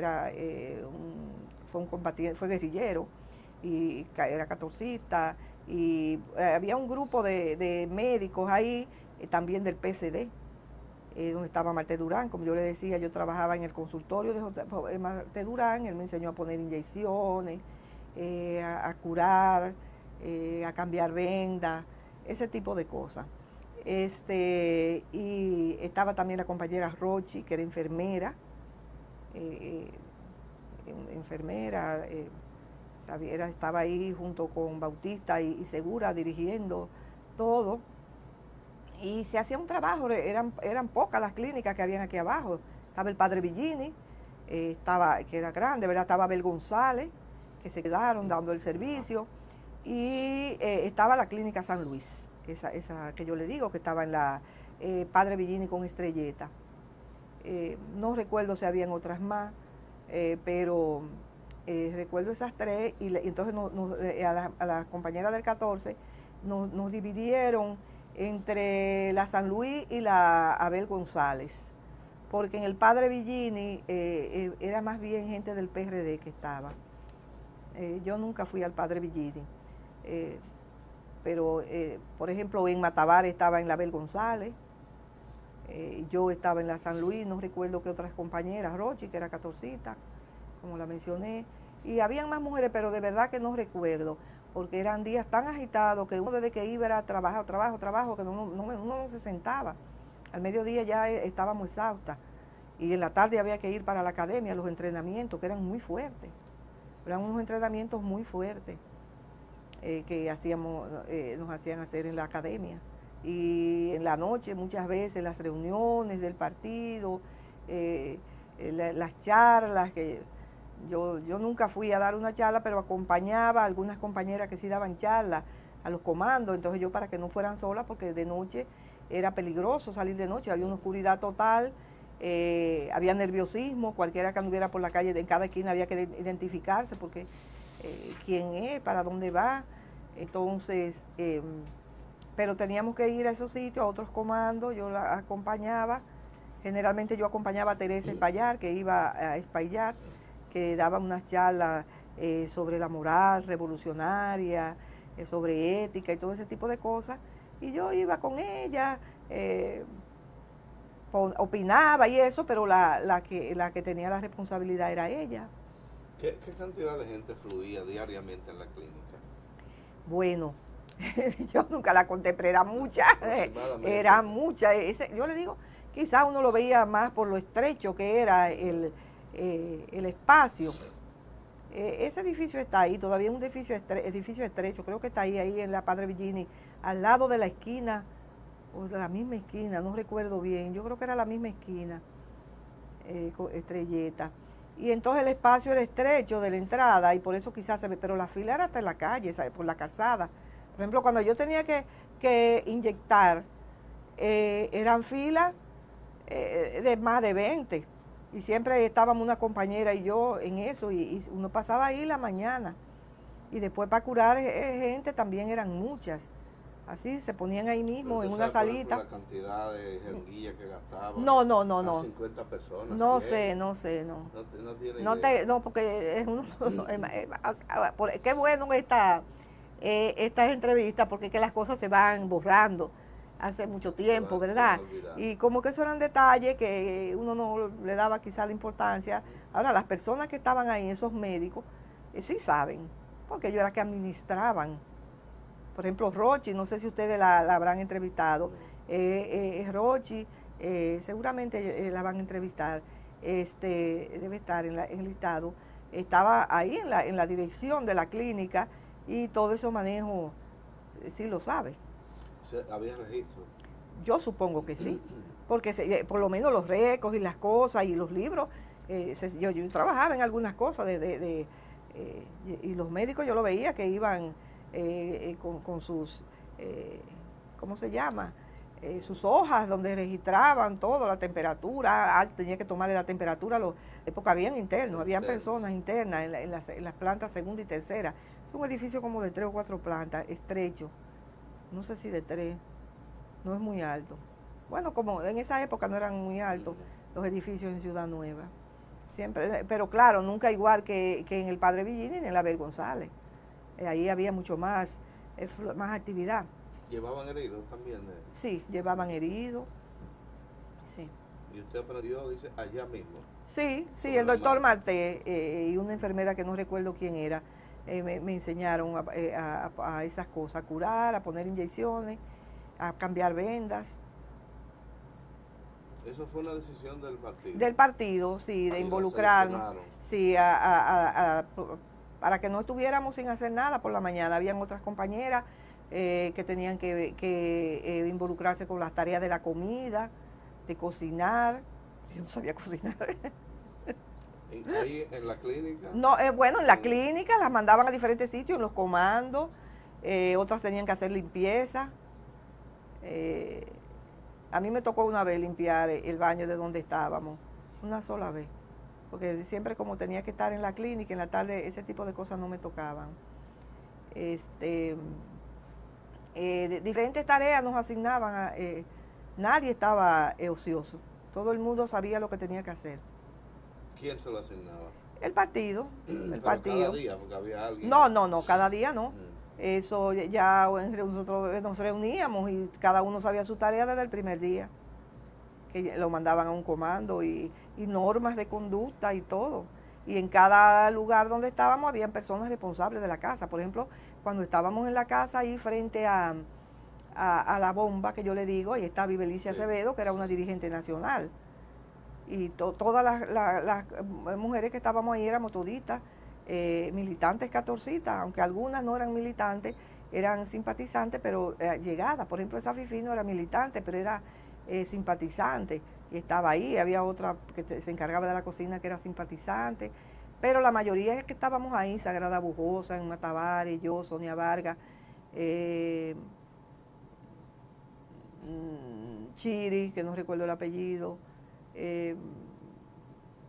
fue un combatiente, fue guerrillero y era catorcista, y había un grupo de médicos ahí, también del PSD, donde estaba Marté Durán. Como yo le decía, yo trabajaba en el consultorio de Marté Durán, él me enseñó a poner inyecciones, a curar, a cambiar vendas, ese tipo de cosas. Y estaba también la compañera Rochi, que era enfermera, estaba ahí junto con Bautista y Segura dirigiendo todo. Y se hacía un trabajo, eran pocas las clínicas que habían aquí abajo. Estaba el Padre Villini, que era grande, ¿verdad? Estaba Abel González, que se quedaron dando el servicio, y estaba la Clínica San Luis, esa que yo le digo, que estaba en la Padre Villini con Estrelleta. No recuerdo si habían otras más, pero recuerdo esas tres, y entonces a las compañeras del 14 nos dividieron entre la San Luis y la Abel González, porque en el Padre Villini era más bien gente del PRD que estaba. Yo nunca fui al Padre Villini, pero por ejemplo en Matabar estaba en la Abel González, yo estaba en la San Luis, no recuerdo qué otras compañeras, Rochi, que era catorcita, como la mencioné, y habían más mujeres, pero de verdad que no recuerdo, porque eran días tan agitados que uno desde que iba era trabajo, que uno no se sentaba. Al mediodía ya estábamos exhaustas y en la tarde había que ir para la academia, los entrenamientos, que eran muy fuertes. Eran unos entrenamientos muy fuertes que nos hacían hacer en la academia. y en la noche muchas veces las reuniones del partido, las charlas, que yo nunca fui a dar una charla, pero acompañaba a algunas compañeras que sí daban charlas a los comandos, entonces yo para que no fueran solas, porque de noche era peligroso salir de noche, había una oscuridad total, había nerviosismo, cualquiera que anduviera por la calle, en cada esquina había que identificarse, porque quién es, para dónde va, entonces, pero teníamos que ir a esos sitios, a otros comandos, yo la acompañaba, generalmente yo acompañaba a Teresa Espaillat, que iba a Espaillat, que daba unas charlas sobre la moral revolucionaria, sobre ética y todo ese tipo de cosas, y yo iba con ella, opinaba y eso, pero la que tenía la responsabilidad era ella. ¿Qué cantidad de gente fluía diariamente en la clínica? Bueno, yo nunca la conté, pero era mucha, era mucha. Yo le digo, quizás uno lo veía más por lo estrecho que era el espacio. Ese edificio está ahí, todavía es un edificio estrecho, creo que está ahí en la Padre Villini, al lado de la esquina, o de la misma esquina, no recuerdo bien, yo creo que era la misma esquina, Estrelleta. Y entonces el espacio era estrecho de la entrada y por eso quizás se ve, pero la fila era hasta en la calle, ¿sabe? Por la calzada. Por ejemplo, cuando yo tenía que inyectar, eran filas de más de 20. Y siempre estábamos una compañera y yo en eso, y uno pasaba ahí la mañana. Y después para curar gente también eran muchas. Así se ponían ahí mismo en una salita. ¿La cantidad de jeringuillas que gastaban? No. 50 personas. No 100. No sé. No tiene idea. No, porque es uno, qué bueno estas entrevistas, porque es que las cosas se van borrando hace mucho tiempo, ¿verdad? Y como que eso eran detalles que uno no le daba quizá la importancia. Ahora, las personas que estaban ahí, esos médicos, sí saben, porque ellos eran que administraban. Por ejemplo, Rochi, no sé si ustedes la habrán entrevistado. Rochi, seguramente la van a entrevistar, debe estar en el listado. Estaba ahí en la dirección de la clínica y todo eso manejo, sí lo sabe. ¿Había registro? Yo supongo que sí, porque por lo menos los récords y las cosas y los libros, yo trabajaba en algunas cosas y los médicos yo lo veía que iban con sus, ¿cómo se llama? Sus hojas donde registraban todo, la temperatura, tenía que tomarle la temperatura, porque habían internos, habían personas internas en las plantas segunda y tercera. Es un edificio como de 3 o 4 plantas, estrecho, no sé si de 3, no es muy alto. Bueno, como en esa época no eran muy altos los edificios en Ciudad Nueva, siempre, pero claro, nunca igual que en el Padre Villini ni en la Abel González. Ahí había mucho más actividad. ¿Llevaban heridos también? Sí, llevaban heridos. Sí. ¿Y usted aprendió, dice, allá mismo? Sí, el doctor Marté y una enfermera que no recuerdo quién era, me enseñaron a esas cosas, a curar, a poner inyecciones, a cambiar vendas. ¿Eso fue una decisión del partido? Del partido, sí, de involucrarnos. Sí, para que no estuviéramos sin hacer nada por la mañana. Habían otras compañeras que tenían que involucrarse con las tareas de la comida, de cocinar. Yo no sabía cocinar. ¿Ahí en la clínica? No, bueno, en la clínica las mandaban a diferentes sitios, en los comandos, otras tenían que hacer limpieza. A mí me tocó una vez limpiar el baño de donde estábamos, una sola vez, porque siempre como tenía que estar en la clínica, en la tarde, ese tipo de cosas no me tocaban. Diferentes tareas nos asignaban, nadie estaba ocioso, todo el mundo sabía lo que tenía que hacer. ¿Quién se lo asignaba? El partido. ¿Cada día? Porque había alguien. No, cada día no. Eso ya nosotros nos reuníamos y cada uno sabía su tarea desde el primer día, que lo mandaban a un comando y normas de conducta y todo. Y en cada lugar donde estábamos habían personas responsables de la casa. Por ejemplo, cuando estábamos en la casa ahí frente a la bomba, que yo le digo, ahí está Vivelicia Acevedo, que era una dirigente nacional. Y todas las mujeres que estábamos ahí éramos toditas militantes catorcitas, aunque algunas no eran militantes, eran simpatizantes, pero llegada. Por ejemplo, esa Fifi no era militante, pero era simpatizante, y estaba ahí. Había otra que se encargaba de la cocina que era simpatizante, pero la mayoría es que estábamos ahí, Sagrada Bujosa, en Matavares, yo, Sonia Vargas, Chiri, que no recuerdo el apellido.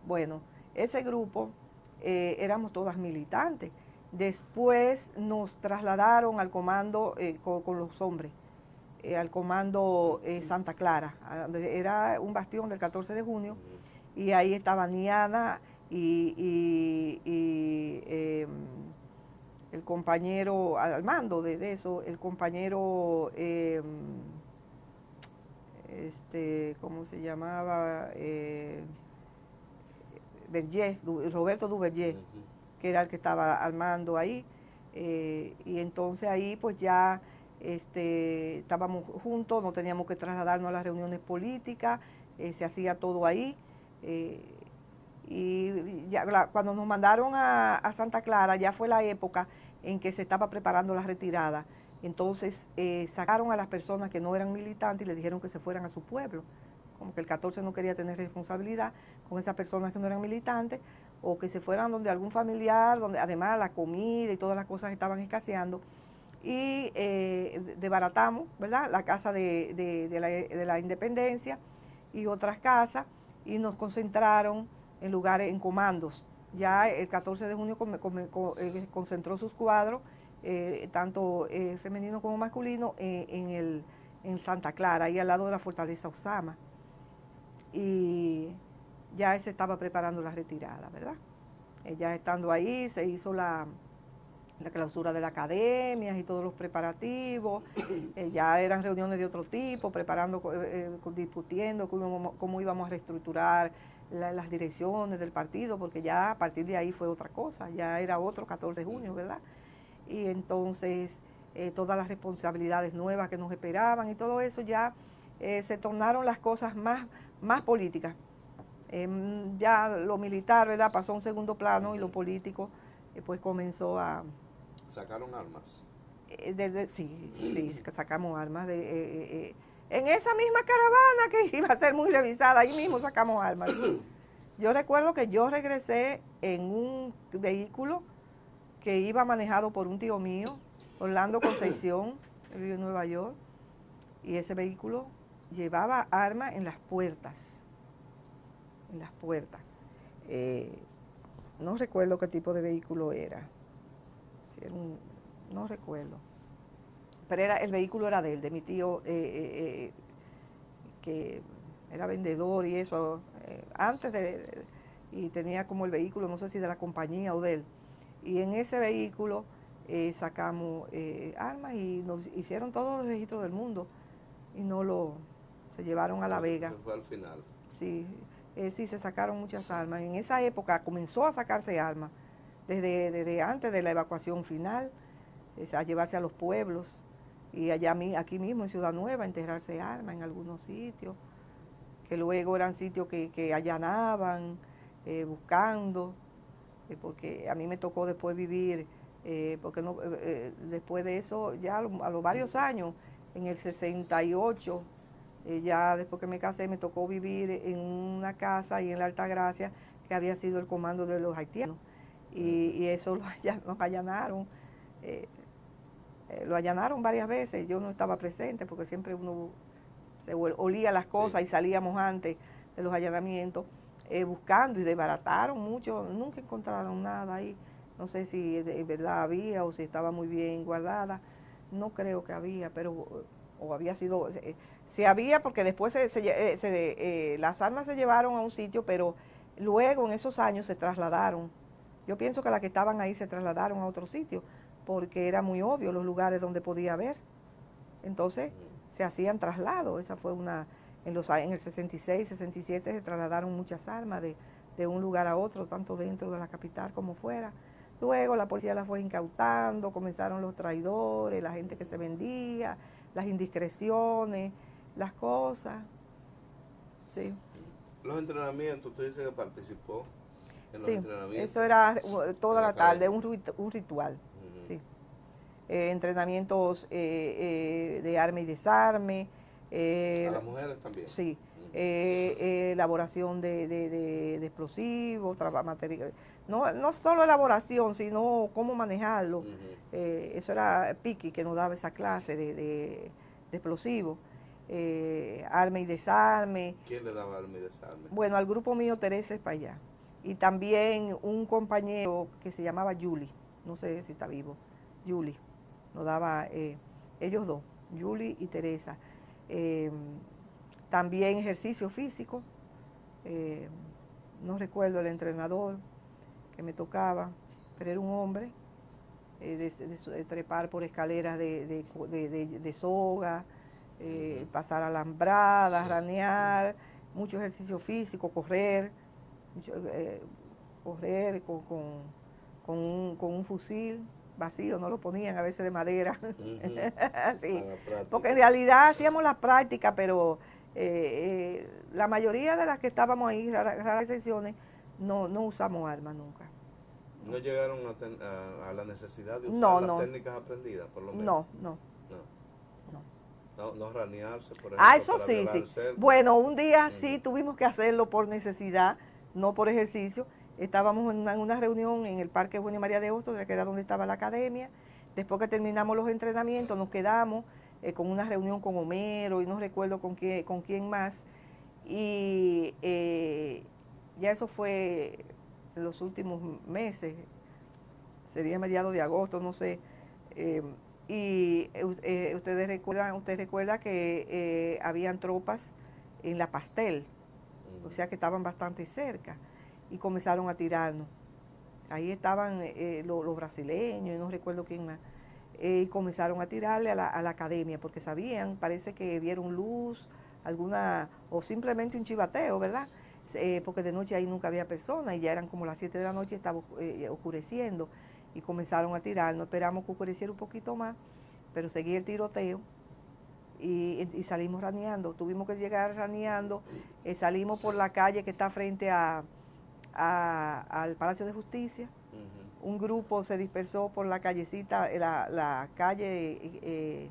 Bueno, ese grupo éramos todas militantes. Después nos trasladaron al comando con los hombres, al comando Santa Clara, era un bastión del 14 de junio, y ahí estaba Niana y el compañero, al mando de eso, el compañero, ¿cómo se llamaba? Roberto Duvergé, que era el que estaba al mando ahí, y entonces ahí pues ya estábamos juntos, no teníamos que trasladarnos a las reuniones políticas, se hacía todo ahí, y ya, cuando nos mandaron a Santa Clara ya fue la época en que se estaba preparando la retirada. Entonces sacaron a las personas que no eran militantes y les dijeron que se fueran a su pueblo, como que el 14 no quería tener responsabilidad con esas personas que no eran militantes, o que se fueran donde algún familiar, donde además la comida y todas las cosas estaban escaseando, y desbaratamos, ¿verdad?, la casa de la Independencia y otras casas, y nos concentraron en lugares, en comandos. Ya el 14 de junio concentró sus cuadros, tanto femenino como masculino, en Santa Clara, ahí al lado de la Fortaleza Osama. Y ya se estaba preparando la retirada, ¿verdad? Ya estando ahí, se hizo la clausura de la academia y todos los preparativos. Ya eran reuniones de otro tipo, preparando, discutiendo cómo íbamos a reestructurar las direcciones del partido, porque ya a partir de ahí fue otra cosa, ya era otro 14 de junio, ¿verdad? Y entonces todas las responsabilidades nuevas que nos esperaban y todo eso, ya se tornaron las cosas más políticas. Ya lo militar, ¿verdad?, pasó a un segundo plano, y lo político pues comenzó a... ¿Sacaron armas? Sí, sacamos armas. En esa misma caravana que iba a ser muy revisada, ahí mismo sacamos armas. Yo recuerdo que yo regresé en un vehículo que iba manejado por un tío mío, Orlando Concepción, él vive en Nueva York, y ese vehículo llevaba armas en las puertas. En las puertas. No recuerdo qué tipo de vehículo era. No recuerdo. Pero el vehículo era de él, de mi tío, que era vendedor y eso, y tenía como el vehículo, no sé si de la compañía o de él. Y en ese vehículo sacamos armas y nos hicieron todos los registros del mundo, y se llevaron a La Vega. Eso fue al final. Sí, sí, se sacaron muchas armas. En esa época comenzó a sacarse armas, desde antes de la evacuación final, a llevarse a los pueblos, y aquí mismo en Ciudad Nueva, enterrarse armas en algunos sitios, que luego eran sitios que allanaban, buscando, porque a mí me tocó después vivir, porque no, después de eso, ya a los varios años, en el 68, ya después que me casé, me tocó vivir en una casa ahí en la Altagracia, que había sido el comando de los haitianos, y eso nos allanaron. Lo allanaron varias veces, yo no estaba presente porque siempre uno se olía las cosas, sí, y salíamos antes de los allanamientos buscando, y desbarataron mucho, nunca encontraron nada ahí, no sé si en verdad había o si estaba muy bien guardada, no creo que había, pero o había sido, si había, porque después las armas se llevaron a un sitio, pero luego en esos años se trasladaron. Yo pienso que las que estaban ahí se trasladaron a otro sitio, porque era muy obvio los lugares donde podía haber. Entonces se hacían traslados. Esa fue en el 66, 67 se trasladaron muchas armas de un lugar a otro, tanto dentro de la capital como fuera. Luego la policía las fue incautando, comenzaron los traidores, la gente que se vendía, las indiscreciones, las cosas. Sí. Los entrenamientos, usted dice que participó en los sí, entrenamientos. Eso era toda la tarde, un ritual. Sí. entrenamientos de arma y desarme. ¿A las mujeres también? Sí. Elaboración de explosivos, material. No solo elaboración, sino cómo manejarlo. Eso era Piqui que nos daba esa clase de explosivos. Arma y desarme. ¿Quién le daba arma y desarme? Bueno, al grupo mío Teresa es para allá. Y también un compañero que se llamaba Yuli, no sé si está vivo, Yuli, nos daba, ellos dos, Yuli y Teresa. También ejercicio físico, no recuerdo el entrenador que me tocaba, pero era un hombre, de trepar por escaleras de soga, pasar alambradas, ranear, mucho ejercicio físico, correr, correr con un fusil vacío, no lo ponían a veces de madera. Sí, porque en realidad hacíamos la práctica, pero la mayoría de las que estábamos ahí, raras excepciones, no usamos armas nunca. ¿No llegaron a la necesidad de usar las técnicas aprendidas, por lo menos? No ranearse, por ejemplo, eso sí, sí. Bueno, un día sí tuvimos que hacerlo por necesidad, no por ejercicio. Estábamos en una reunión en el Parque Buena María de Hostos, que era donde estaba la academia. Después que terminamos los entrenamientos, nos quedamos con una reunión con Homero y no recuerdo con quién más. Y ya eso fue en los últimos meses, sería mediados de agosto, no sé. Y usted recuerda que habían tropas en La Pastel, o sea que estaban bastante cerca, y comenzaron a tirarnos. Ahí estaban los brasileños, y no recuerdo quién más, y comenzaron a tirarle a la academia, porque sabían, parece que vieron luz, o simplemente un chivateo, ¿verdad? Porque de noche ahí nunca había personas, y ya eran como las 7 de la noche, estaba oscureciendo, y comenzaron a tirarnos. Esperamos que oscureciera un poquito más, pero seguía el tiroteo y salimos raneando. Tuvimos que llegar raneando, salimos por la calle que está frente al Palacio de Justicia. Un grupo se dispersó por la callecita, la calle,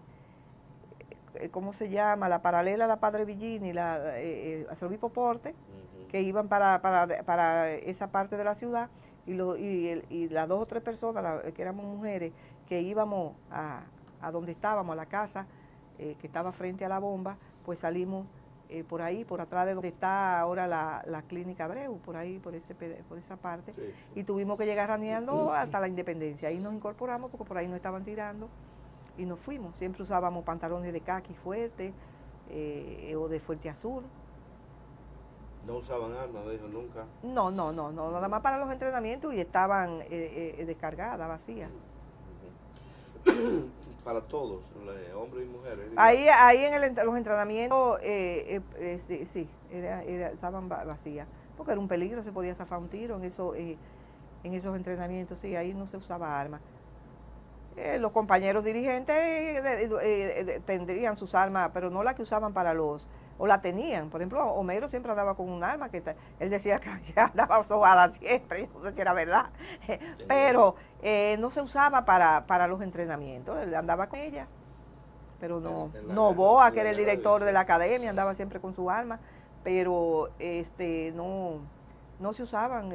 ¿cómo se llama? La paralela a la Padre Villini, hacia el Obispo Porte, que iban para esa parte de la ciudad. Y las 2 o 3 personas, que éramos mujeres, que íbamos a donde estábamos, a la casa que estaba frente a la bomba, pues salimos por ahí, por atrás de donde está ahora la clínica Abreu, por ahí, por esa parte, sí. Y tuvimos que llegar raneando hasta la Independencia. Ahí nos incorporamos porque por ahí nos estaban tirando y nos fuimos. Siempre usábamos pantalones de caqui fuerte o de fuerte azul. ¿No usaban armas, dijo, nunca? No, nada más para los entrenamientos y estaban descargadas, vacías. Para todos, hombres y mujeres. Ahí en los entrenamientos, sí, estaban vacías, porque era un peligro, se podía zafar un tiro en esos entrenamientos, sí, ahí no se usaba armas. Los compañeros dirigentes tendrían sus armas, pero no las que usaban o la tenían. Por ejemplo, Homero siempre andaba con un arma que él decía que ya andaba sobada siempre, no sé si era verdad, pero no se usaba para los entrenamientos, él andaba con ella, pero no Boa, que era el director de la academia, andaba siempre con su arma, pero no se usaban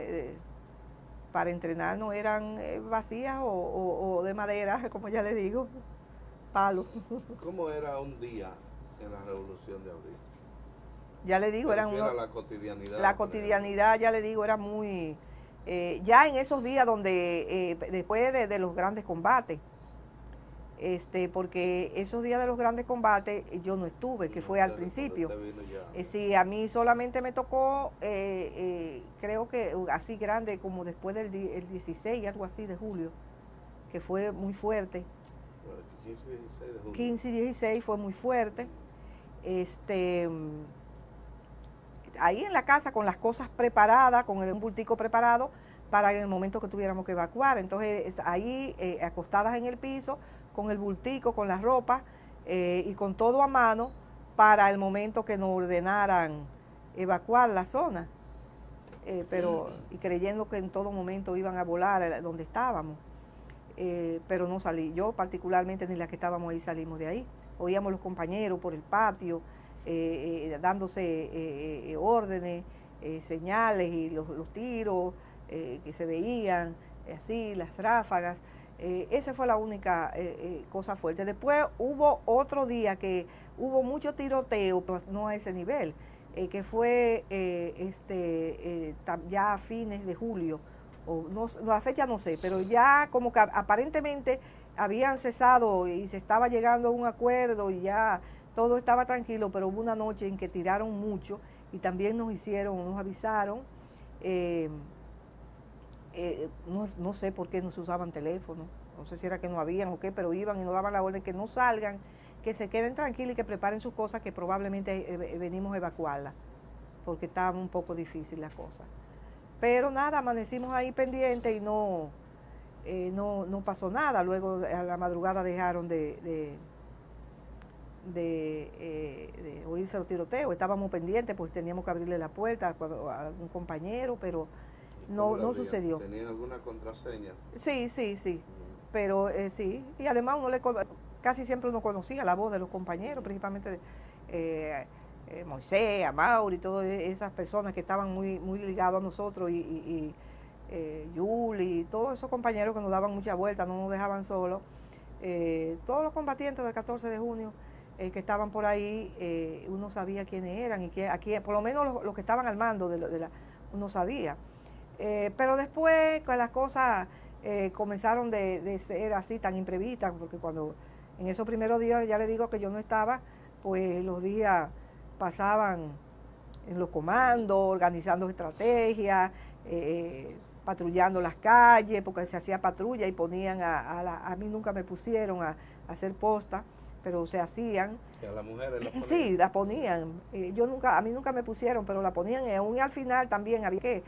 para entrenar, no eran vacías o de madera, como ya le digo, palo. ¿Cómo era un día en la Revolución de Abril? Ya le digo, la cotidianidad. La cotidianidad, ya le digo, era muy... ya en esos días donde, después de los grandes combates, porque esos días de los grandes combates yo no estuve, que fue al principio. Sí, a mí solamente me tocó, creo que así grande, como después del 16, algo así, de julio, que fue muy fuerte. 15 y 16 de julio. 15 y 16 fue muy fuerte. Ahí en la casa con las cosas preparadas, con un bultico preparado para en el momento que tuviéramos que evacuar. Entonces ahí acostadas en el piso, con el bultico, con las ropas y con todo a mano para el momento que nos ordenaran evacuar la zona. Y creyendo que en todo momento iban a volar donde estábamos. pero no salí. Yo particularmente ni las que estábamos ahí salimos de ahí. Oíamos los compañeros por el patio, dándose órdenes, señales y los tiros que se veían, así, las ráfagas. Esa fue la única cosa fuerte. Después hubo otro día que hubo mucho tiroteo, pues no a ese nivel, que fue ya a fines de julio, o no, la fecha no sé, pero ya como que aparentemente habían cesado y se estaba llegando a un acuerdo y ya todo estaba tranquilo, pero hubo una noche en que tiraron mucho y también nos avisaron, no sé por qué no se usaban teléfonos, no sé si era que no habían o qué, pero iban y nos daban la orden que no salgan, que se queden tranquilos y que preparen sus cosas, que probablemente venimos a evacuarlas, porque estaba un poco difícil la cosa. Pero nada, amanecimos ahí pendientes y no pasó nada. Luego a la madrugada dejaron de oírse los tiroteos. Estábamos pendientes, pues teníamos que abrirle la puerta a algún compañero, pero no sucedió. ¿Tenían alguna contraseña? Sí. Pero sí, y además casi siempre uno conocía la voz de los compañeros, principalmente Moisés, Amauri, todas esas personas que estaban muy ligados a nosotros, y Yuli, todos esos compañeros que nos daban mucha vuelta, no nos dejaban solos. Todos los combatientes del 14 de junio que estaban por ahí, uno sabía quiénes eran, y por lo menos los que estaban al mando uno sabía. Pero después, con las cosas comenzaron de ser así tan imprevistas, porque cuando en esos primeros días, ya les digo que yo no estaba, pues los días pasaban en los comandos, organizando estrategias, patrullando las calles, porque se hacía patrulla y ponían a mí nunca me pusieron a hacer posta, pero se hacían. ¿Que a las mujeres las ponían? Sí, las ponían. A mí nunca me pusieron, pero la ponían, aún y al final también había que,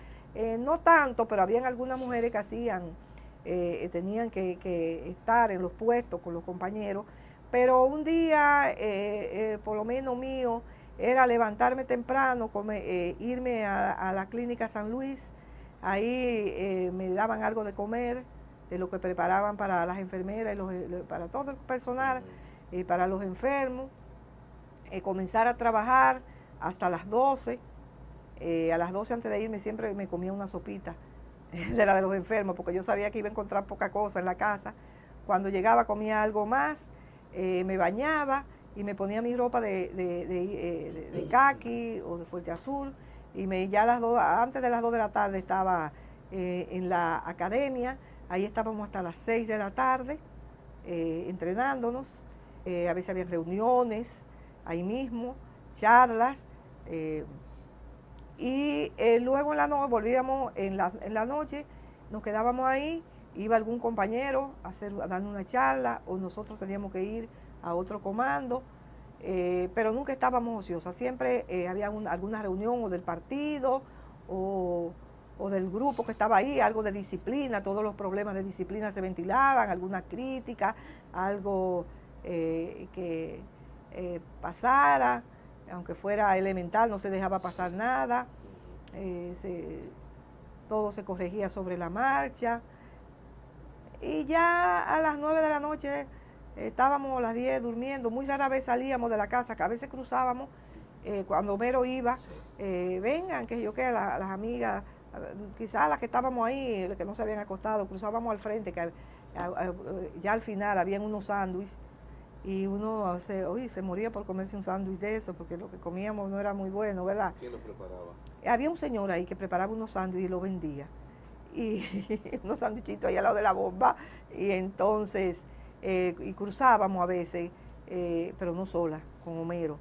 no tanto, pero habían algunas mujeres que hacían, tenían que estar en los puestos con los compañeros, pero un día, por lo menos mío, era levantarme temprano, irme a la clínica San Luis. Ahí me daban algo de comer, de lo que preparaban para las enfermeras y para todo el personal, para los enfermos. Comenzar a trabajar hasta las 12. A las 12 antes de irme siempre me comía una sopita de la de los enfermos, porque yo sabía que iba a encontrar poca cosa en la casa. Cuando llegaba comía algo más, me bañaba y me ponía mi ropa de caqui o de fuerte azul, y antes de las 2 de la tarde estaba en la academia. Ahí estábamos hasta las 6 de la tarde entrenándonos. A veces había reuniones ahí mismo, charlas, y luego en la noche volvíamos, en la noche nos quedábamos ahí, iba algún compañero a darnos una charla, o nosotros teníamos que ir a otro comando, pero nunca estábamos ociosas. Siempre había alguna reunión o del partido o del grupo que estaba ahí, algo de disciplina, todos los problemas de disciplina se ventilaban, alguna crítica, algo que pasara, aunque fuera elemental, no se dejaba pasar nada, todo se corregía sobre la marcha. Y ya a las 9 de la noche estábamos a las 10 durmiendo. Muy rara vez salíamos de la casa, que a veces cruzábamos, cuando Homero iba, vengan, que yo que las amigas, quizás las que estábamos ahí, las que no se habían acostado, cruzábamos al frente, que ya al final habían unos sándwiches, y uno se moría por comerse un sándwich de eso, porque lo que comíamos no era muy bueno, ¿verdad? ¿Quién lo preparaba? Había un señor ahí que preparaba unos sándwiches y los vendía, y unos sándwichitos ahí al lado de la bomba, y entonces, y cruzábamos a veces, pero no sola, con Homero,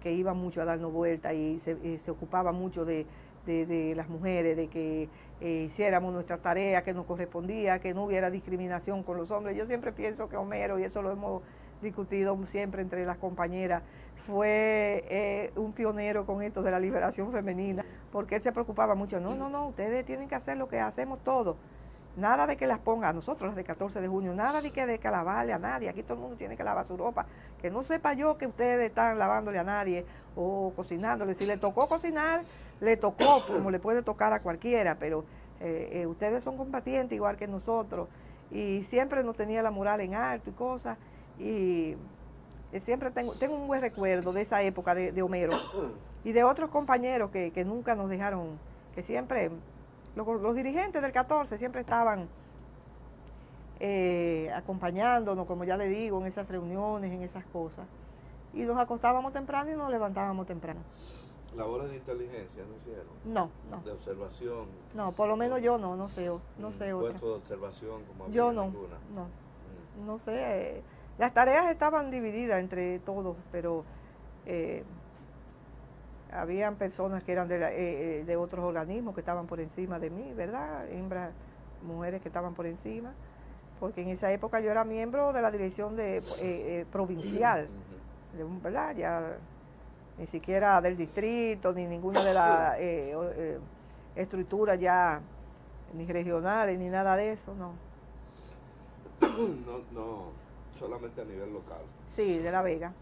que iba mucho a darnos vueltas y se ocupaba mucho de las mujeres, de que hiciéramos nuestra tarea que nos correspondía, que no hubiera discriminación con los hombres. Yo siempre pienso que Homero, y eso lo hemos discutido siempre entre las compañeras, fue un pionero con esto de la liberación femenina, porque él se preocupaba mucho. No, ustedes tienen que hacer lo que hacemos todos. Nada de que las ponga a nosotros, las de 14 de junio, nada de que lavarle a nadie. Aquí todo el mundo tiene que lavar su ropa. Que no sepa yo que ustedes están lavándole a nadie o cocinándole. Si le tocó cocinar, le tocó, como le puede tocar a cualquiera, pero ustedes son combatientes igual que nosotros. y siempre nos tenía la moral en alto y cosas, y siempre tengo un buen recuerdo de esa época de Homero y de otros compañeros que nunca nos dejaron, que siempre, los dirigentes del 14 siempre estaban acompañándonos, como ya le digo, en esas reuniones, en esas cosas. Y nos acostábamos temprano y nos levantábamos temprano. ¿Labores de inteligencia no hicieron? No, no. ¿De observación? No, por lo menos yo no sé otra. ¿Puesto de observación como había yo no, ninguna? No sé. Las tareas estaban divididas entre todos, pero habían personas que eran de otros organismos que estaban por encima de mí, ¿verdad? Hembras, mujeres que estaban por encima, porque en esa época yo era miembro de la dirección provincial, ¿verdad? Ya ni siquiera del distrito, ni ninguna de las estructuras ya, ni regionales, ni nada de eso, no. No, solamente a nivel local. Sí, de La Vega,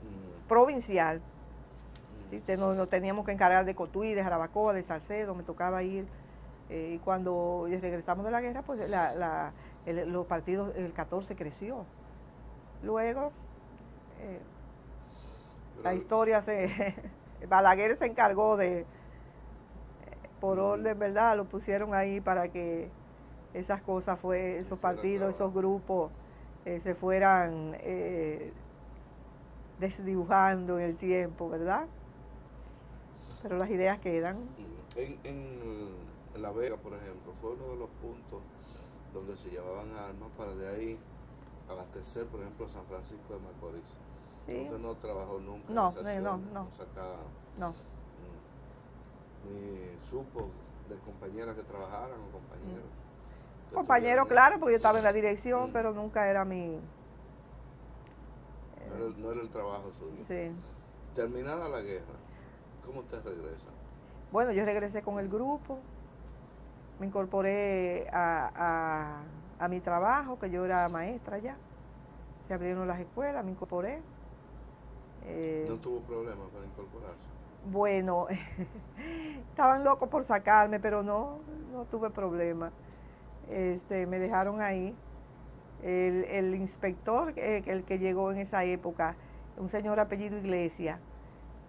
provincial. Nos teníamos que encargar de Cotuí, de Jarabacoa, de Salcedo, me tocaba ir. Y cuando regresamos de la guerra, pues los partidos, el 14 creció. Luego, la historia Balaguer se encargó por orden, ¿verdad? Lo pusieron ahí para que esas cosas, esos partidos, esos grupos se fueran desdibujando en el tiempo, ¿verdad? Pero las ideas quedan. En La Vega, por ejemplo, fue uno de los puntos donde se llevaban armas para de ahí abastecer, por ejemplo, San Francisco de Macorís. Sí. Usted no trabajó nunca no, en esa acción, no. Ni supo de compañeras que trabajaran o compañeros. Compañero, claro, porque yo estaba en la dirección, pero nunca era mi... No era el trabajo suyo. Sí. Terminada la guerra, ¿cómo usted regresa? Bueno, yo regresé con el grupo, me incorporé a mi trabajo, que yo era maestra ya. Se abrieron las escuelas, me incorporé. ¿No tuvo problemas para incorporarse? Bueno, estaban locos por sacarme, pero no tuve problema. Me dejaron ahí. El inspector, el que llegó en esa época, un señor apellido Iglesias,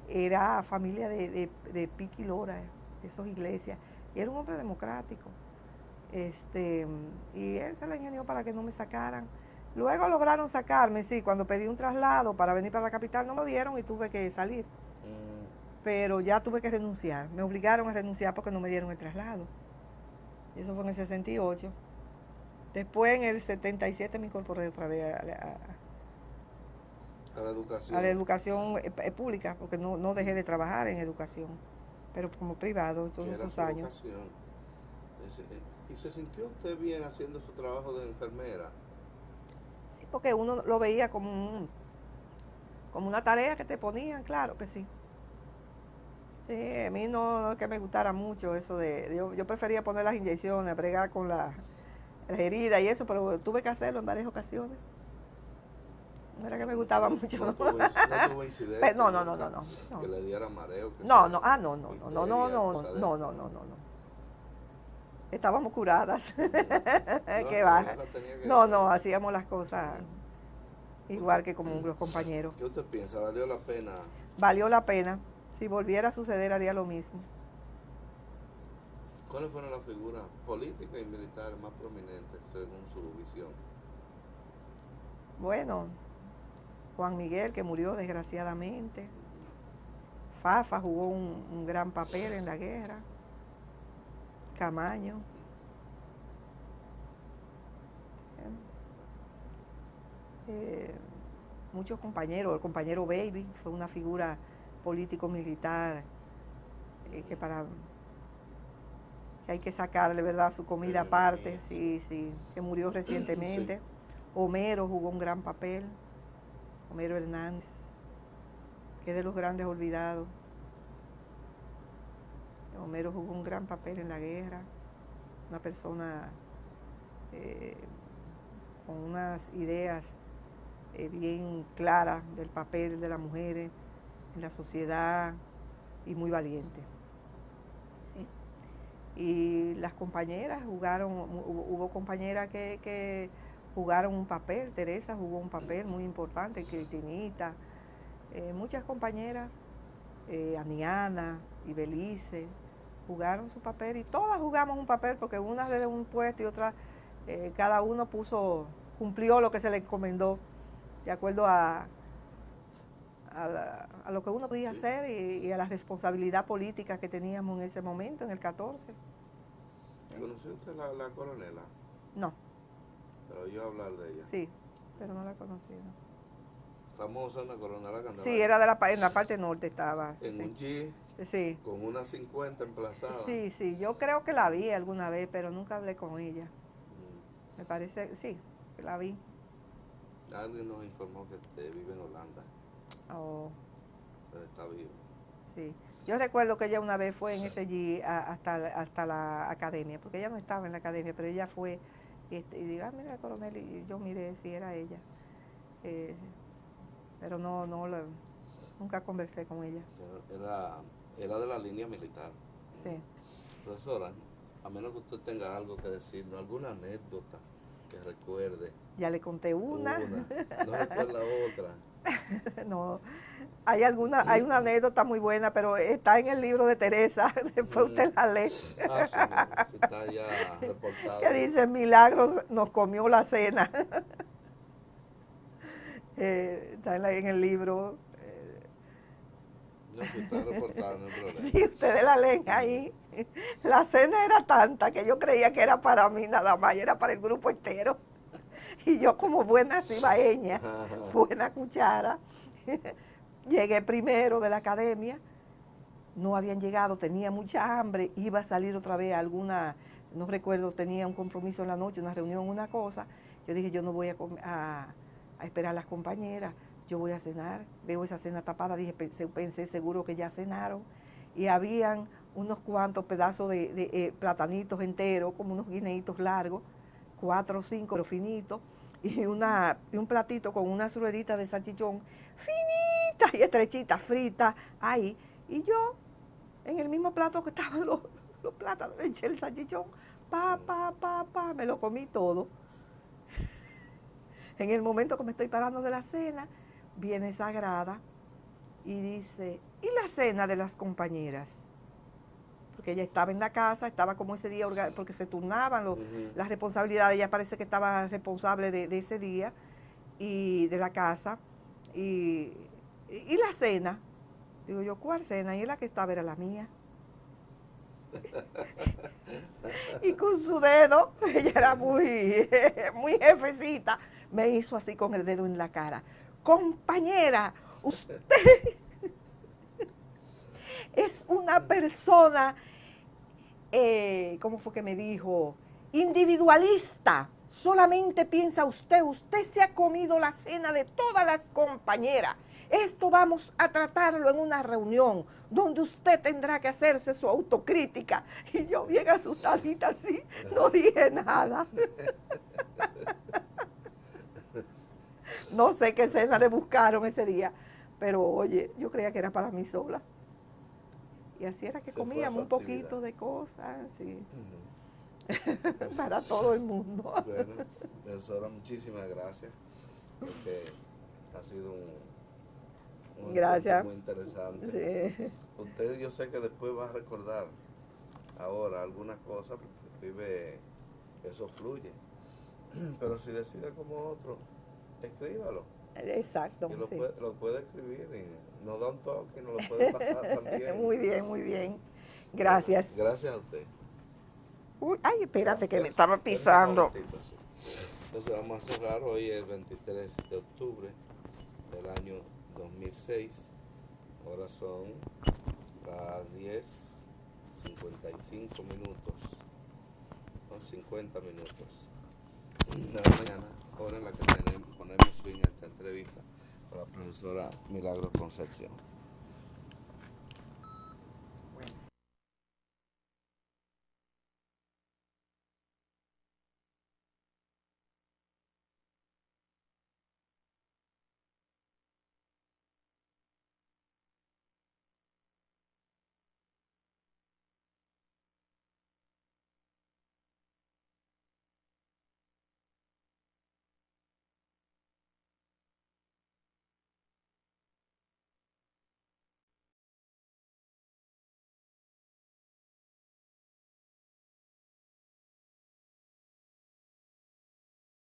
era familia de Piqui Lora, de esas iglesias, y era un hombre democrático. Y él se la ingenió para que no me sacaran. Luego lograron sacarme, sí, cuando pedí un traslado para venir para la capital no me lo dieron y tuve que salir. Pero ya tuve que renunciar, me obligaron a renunciar porque no me dieron el traslado. Eso fue en el 68. Después en el 77 me incorporé otra vez a la educación. A la educación pública, porque no dejé de trabajar en educación, pero como privado todos esos años. Educación? ¿Y se sintió usted bien haciendo su trabajo de enfermera? Sí, porque uno lo veía como una tarea que te ponían, claro que sí. Sí, a mí no es que me gustara mucho eso yo prefería poner las inyecciones, bregar con las heridas y eso, pero tuve que hacerlo en varias ocasiones. No era que me gustaba mucho. ¿No tuvo incidentes? No. Que le diera mareo. No. Estábamos curadas. ¿Qué va? No, hacíamos las cosas igual que como los compañeros. ¿Qué usted piensa? ¿Valió la pena? Valió la pena. Si volviera a suceder, haría lo mismo. ¿Cuáles fueron las figuras políticas y militares más prominentes según su visión? Bueno, Juan Miguel, que murió desgraciadamente. Fafa jugó un gran papel en la guerra. Camaño. Muchos compañeros, el compañero Baby fue una figura político-militar que hay que sacarle, ¿verdad?, su comida aparte, sí, que murió recientemente. Sí. Homero jugó un gran papel, Homero Hernández, que es de los grandes olvidados. Homero jugó un gran papel en la guerra, una persona con unas ideas bien claras del papel de las mujeres en la sociedad y muy valiente. ¿Sí? Y las compañeras hubo compañeras que jugaron un papel. Teresa jugó un papel muy importante, Cristinita, muchas compañeras, Aniana y Belice, jugaron su papel y todas jugamos un papel porque una desde un puesto y otra, cada uno cumplió lo que se le encomendó de acuerdo a lo que uno podía hacer y a la responsabilidad política que teníamos en ese momento, en el 14. ¿Conoció usted la coronela? No. Pero yo hablar de ella. Sí, pero no la conocí. ¿No? Famosa una coronela que andaba. Sí, era en la parte norte estaba. En sí. un G. Sí. Con una 50 emplazada. Sí, sí, yo creo que la vi alguna vez, pero nunca hablé con ella. Me parece, sí, que la vi. Alguien nos informó que usted vive en Holanda. Oh. Pero está vivo. Sí. Yo recuerdo que ella una vez fue en ese G hasta la academia, porque ella no estaba en la academia, pero ella fue y digo, mira, coronel, y yo miré si era ella. Pero nunca conversé con ella. Era de la línea militar. Sí. Profesora, a menos que usted tenga algo que decirnos, alguna anécdota que recuerde. Ya le conté una. No recuerda otra. No, hay una anécdota muy buena, pero está en el libro de Teresa, después usted la lee. Sí, está ya reportado. Que dice, Milagros nos comió la cena. Está en el libro. No, si está reportado, no hay problema. Sí, ustedes la leen ahí. La cena era tanta que yo creía que era para mí nada más, y era para el grupo entero. Y yo como buena cibaeña, buena cuchara, llegué primero de la academia, no habían llegado, tenía mucha hambre, iba a salir otra vez a alguna, no recuerdo, tenía un compromiso en la noche, una reunión, una cosa. Yo dije, yo no voy a esperar a las compañeras, yo voy a cenar. Veo esa cena tapada, dije, pensé seguro que ya cenaron. Y habían unos cuantos pedazos de platanitos enteros, como unos guineitos largos, 4 o 5, pero finitos, y un platito con unas rueditas de salchichón finitas y estrechitas, fritas, ahí. Y yo, en el mismo plato que estaban los plátanos, le eché el salchichón, me lo comí todo. En el momento que me estoy parando de la cena, viene Sagrada y dice, ¿y la cena de las compañeras? Porque ella estaba en la casa, estaba como ese día, porque se turnaban las responsabilidades, ella parece que estaba responsable de ese día y de la casa. Y la cena, digo yo, ¿cuál cena? Y la que estaba era la mía. Y con su dedo, ella era muy jefecita, me hizo así con el dedo en la cara. Compañera, usted es una persona, ¿cómo fue que me dijo? Individualista. Solamente piensa usted se ha comido la cena de todas las compañeras. Esto vamos a tratarlo en una reunión donde usted tendrá que hacerse su autocrítica. Y yo bien asustadita así, no dije nada. No sé qué cena le buscaron ese día, pero oye, yo creía que era para mí sola. Y así era que comíamos un poquito de cosas, sí. Para todo el mundo. Bueno, profesora, muchísimas gracias, porque ha sido un gracias. Muy interesante. Sí. Usted, yo sé que después va a recordar ahora algunas cosas, porque vive, eso fluye. Pero si decide como otro, escríbalo. Exacto. Y lo, sí. lo puede escribir y nos da un toque y nos lo puede pasar también. Muy bien, muy bien. Gracias. Gracias a usted. Uy, ay, espérate que me estaba pisando. Entonces vamos a cerrar hoy el 23 de octubre del año 2006. Ahora son las 10:55 minutos, son 50 minutos de la mañana, hora en la que ponemos fin a esta entrevista con la profesora Milagros Concepción.